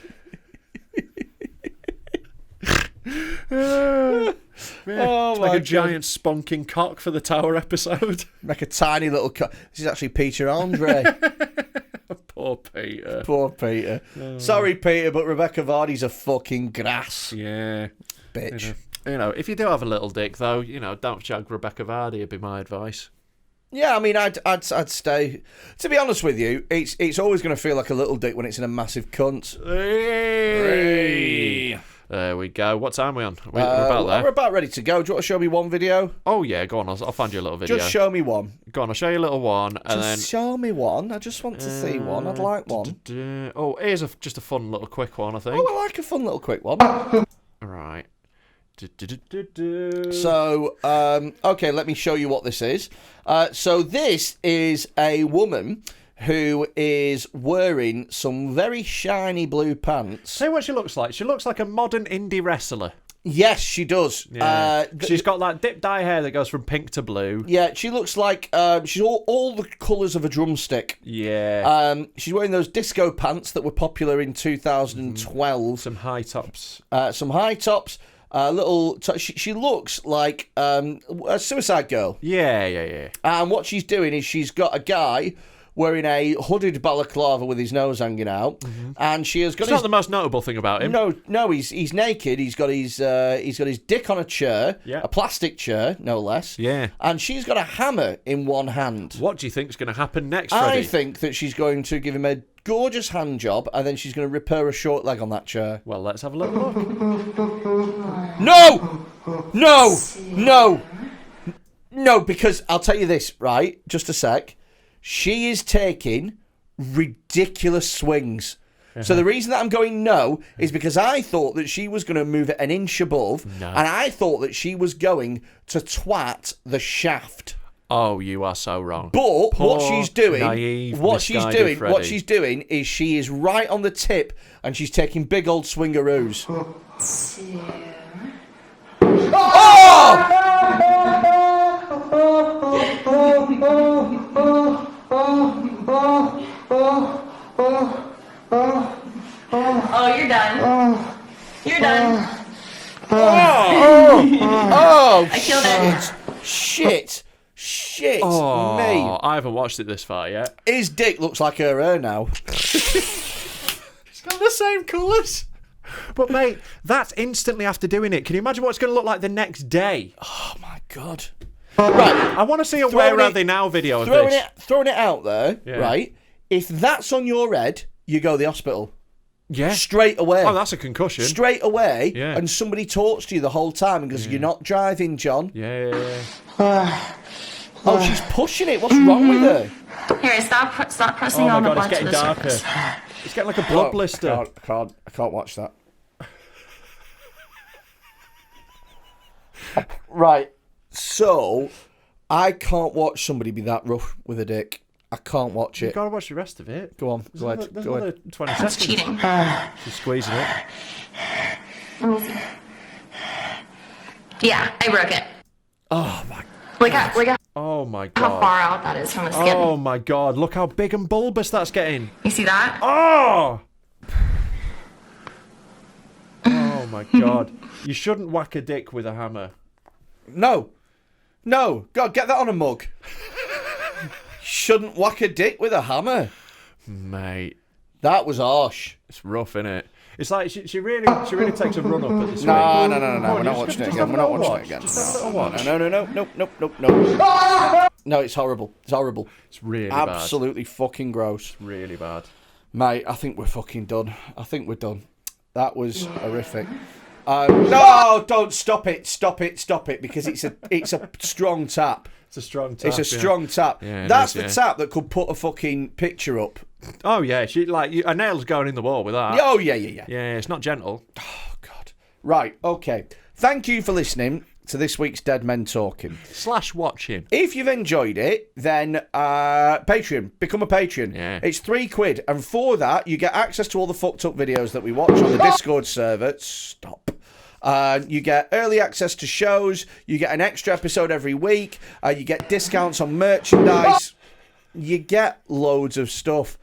C: Make a giant spunking cock for the Tower episode.
B: Make a tiny little cock. This is actually Peter Andre.
C: Poor Peter.
B: Oh. Sorry, Peter, but Rebecca Vardy's a fucking grass.
C: Yeah.
B: Bitch.
C: If you do have a little dick, though, don't shag Rebecca Vardy would be my advice.
B: Yeah, I mean, I'd stay. To be honest with you, it's always going to feel like a little dick when it's in a massive cunt.
C: Hey. There we go. What time are we on? We're about there.
B: We're about ready to go. Do you want to show me one video?
C: Oh, yeah. Go on. I'll find you a little video.
B: Just show me one.
C: Go on. I'll show you a little one.
B: Just show me one. I just want to see one. I'd like one.
C: Oh, here's just a fun little quick one, I think.
B: Oh, I like a fun little quick one.
C: All right.
B: So, okay, let me show you what this is. So this is a woman who is wearing some very shiny blue pants.
C: See what she looks like? She looks like a modern indie wrestler.
B: Yes, she does.
C: Yeah. She's got that dip dye hair that goes from pink to blue.
B: Yeah, she looks like she's all the colours of a drumstick.
C: Yeah.
B: She's wearing those disco pants that were popular in 2012.
C: Some high tops.
B: She looks like a Suicide Girl.
C: Yeah.
B: And what she's doing is she's got a guy wearing a hooded balaclava with his nose hanging out, and she has got.
C: It's not the most notable thing about him.
B: No, he's naked. He's got his dick on a chair, a plastic chair, no less.
C: Yeah.
B: And she's got a hammer in one hand.
C: What do you think's going to happen next, Freddy?
B: I think that she's going to give him a gorgeous hand job, and then she's going to repair a short leg on that chair.
C: Well, let's have a little look.
B: No! No! No! No, because I'll tell you this, right? Just a sec. She is taking ridiculous swings. So the reason that I'm going no is because I thought that she was going to move it an inch above, and I thought that she was going to twat the shaft.
C: Oh, you are so wrong.
B: But
C: Poor,
B: what she's doing,
C: naive,
B: what
C: Freddy.
B: she's doing is she is right on the tip, and she's taking big old swingaroos.
D: Oh, you're done. You're done.
B: Oh,
D: I killed it.
B: Shit, me.
C: I haven't watched it this far yet.
B: His dick looks like her hair now.
C: It's got the same colours. But mate, that's instantly after doing it. Can you imagine what it's going to look like the next day?
B: Oh my god. Right,
C: I want to see a Where Are They Now video of this.
B: Throwing it out there,
C: Yeah.
B: right? If that's on your head, you go to the hospital.
C: Yeah.
B: Straight away.
C: Oh, that's a concussion.
B: Straight away,
C: Yeah.
B: and somebody talks to you the whole time and goes, "You're not driving, John."
C: Yeah.
B: Oh, she's pushing it. What's wrong with her?
D: Here, stop pressing
C: Oh
D: on
C: my
D: the
C: god,
D: blood
C: it's
D: to
C: getting
D: the
C: darker.
D: surface.
C: It's getting like a blood blister.
B: I can't watch that. Right, so I can't watch somebody be that rough with a dick. I can't watch
C: You've
B: it.
C: got to watch the rest of it.
B: Go on,
C: There's
B: go ahead.
C: another,
B: Go ahead.
C: 20
D: That's
C: seconds.
D: cheating.
C: She's squeezing it.
D: Let me see. Yeah, I broke it.
B: Oh my.
D: Look at
C: Oh my
D: how
C: god.
D: far out that is from the skin.
C: Oh my god, look how big and bulbous that's getting.
D: You see that?
C: Oh! Oh my god. You shouldn't whack a dick with a hammer.
B: No. God, get that on a mug. Shouldn't whack a dick with a hammer.
C: Mate,
B: That was harsh.
C: it's rough, innit? It's like she really takes a run up at the screen.
B: No.
C: Come
B: We're
C: on,
B: not
C: just
B: watching it
C: have
B: again.
C: a
B: We're not
C: little
B: watching it
C: watch.
B: again.
C: Just have a little watch.
B: No. No, it's horrible. It's horrible.
C: It's really bad.
B: Absolutely fucking gross.
C: Really bad.
B: Mate, I think we're fucking done. I think we're done. That was horrific. No, don't stop it, because it's a strong tap.
C: It's a strong tap.
B: It's a strong tap.
C: Yeah, it
B: That's
C: is,
B: the
C: yeah.
B: tap that could put a fucking picture up.
C: Oh yeah, a nail's going in the wall with that.
B: Oh yeah.
C: Yeah, it's not gentle.
B: Oh god. Right. Okay. Thank you for listening to this week's Dead Men Talking.
C: / watching.
B: If you've enjoyed it, then Patreon. Become a patron.
C: Yeah.
B: It's £3, and for that you get access to all the fucked up videos that we watch on the Discord server. Stop. You get early access to shows. You get an extra episode every week. You get discounts on merchandise. You get loads of stuff.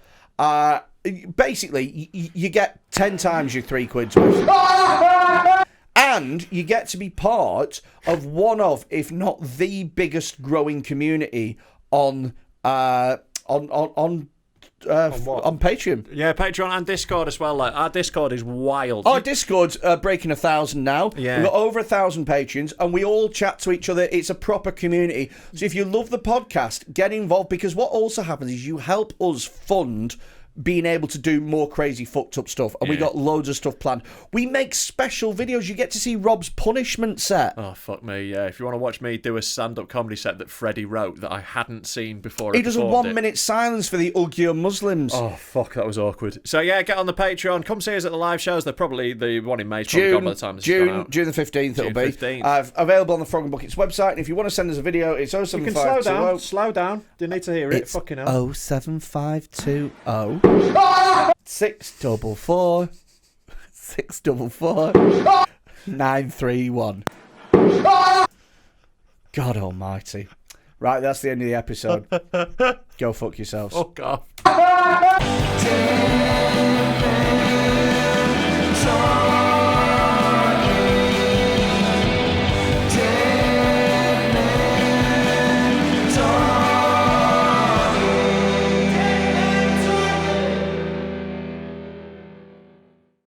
B: Basically, you get 10 times your £3 worth. And you get to be part of one of, if not the biggest growing community on Patreon.
C: Yeah, Patreon and Discord as well. Like our Discord is wild.
B: Our Discord's breaking 1,000 now.
C: Yeah.
B: We've got over 1,000 patrons, and we all chat to each other. It's a proper community. So if you love the podcast, get involved, because what also happens is you help us fund being able to do more crazy fucked up stuff, and we got loads of stuff planned. We make special videos. You get to see Rob's punishment set.
C: Oh fuck me, yeah. If you want to watch me do a stand-up comedy set that Freddy wrote that I hadn't seen before,
B: He does a 1-minute silence for the Uyghur Muslims.
C: Oh fuck, that was awkward. So yeah, get on the Patreon. Come see us at the live shows. They're probably the one in May's probably gone by the time this has gone out.
B: June the 15th it'll be.
C: 15th.
B: Available on the Frog and Buckets website. And if you want to send us a video, it's
C: You can
B: 07520.
C: slow down. Didn't need to hear it.
B: It's
C: Fucking hell.
B: 07520 644 931. God almighty. Right, that's the end of the episode. Go fuck yourselves.
C: Oh god.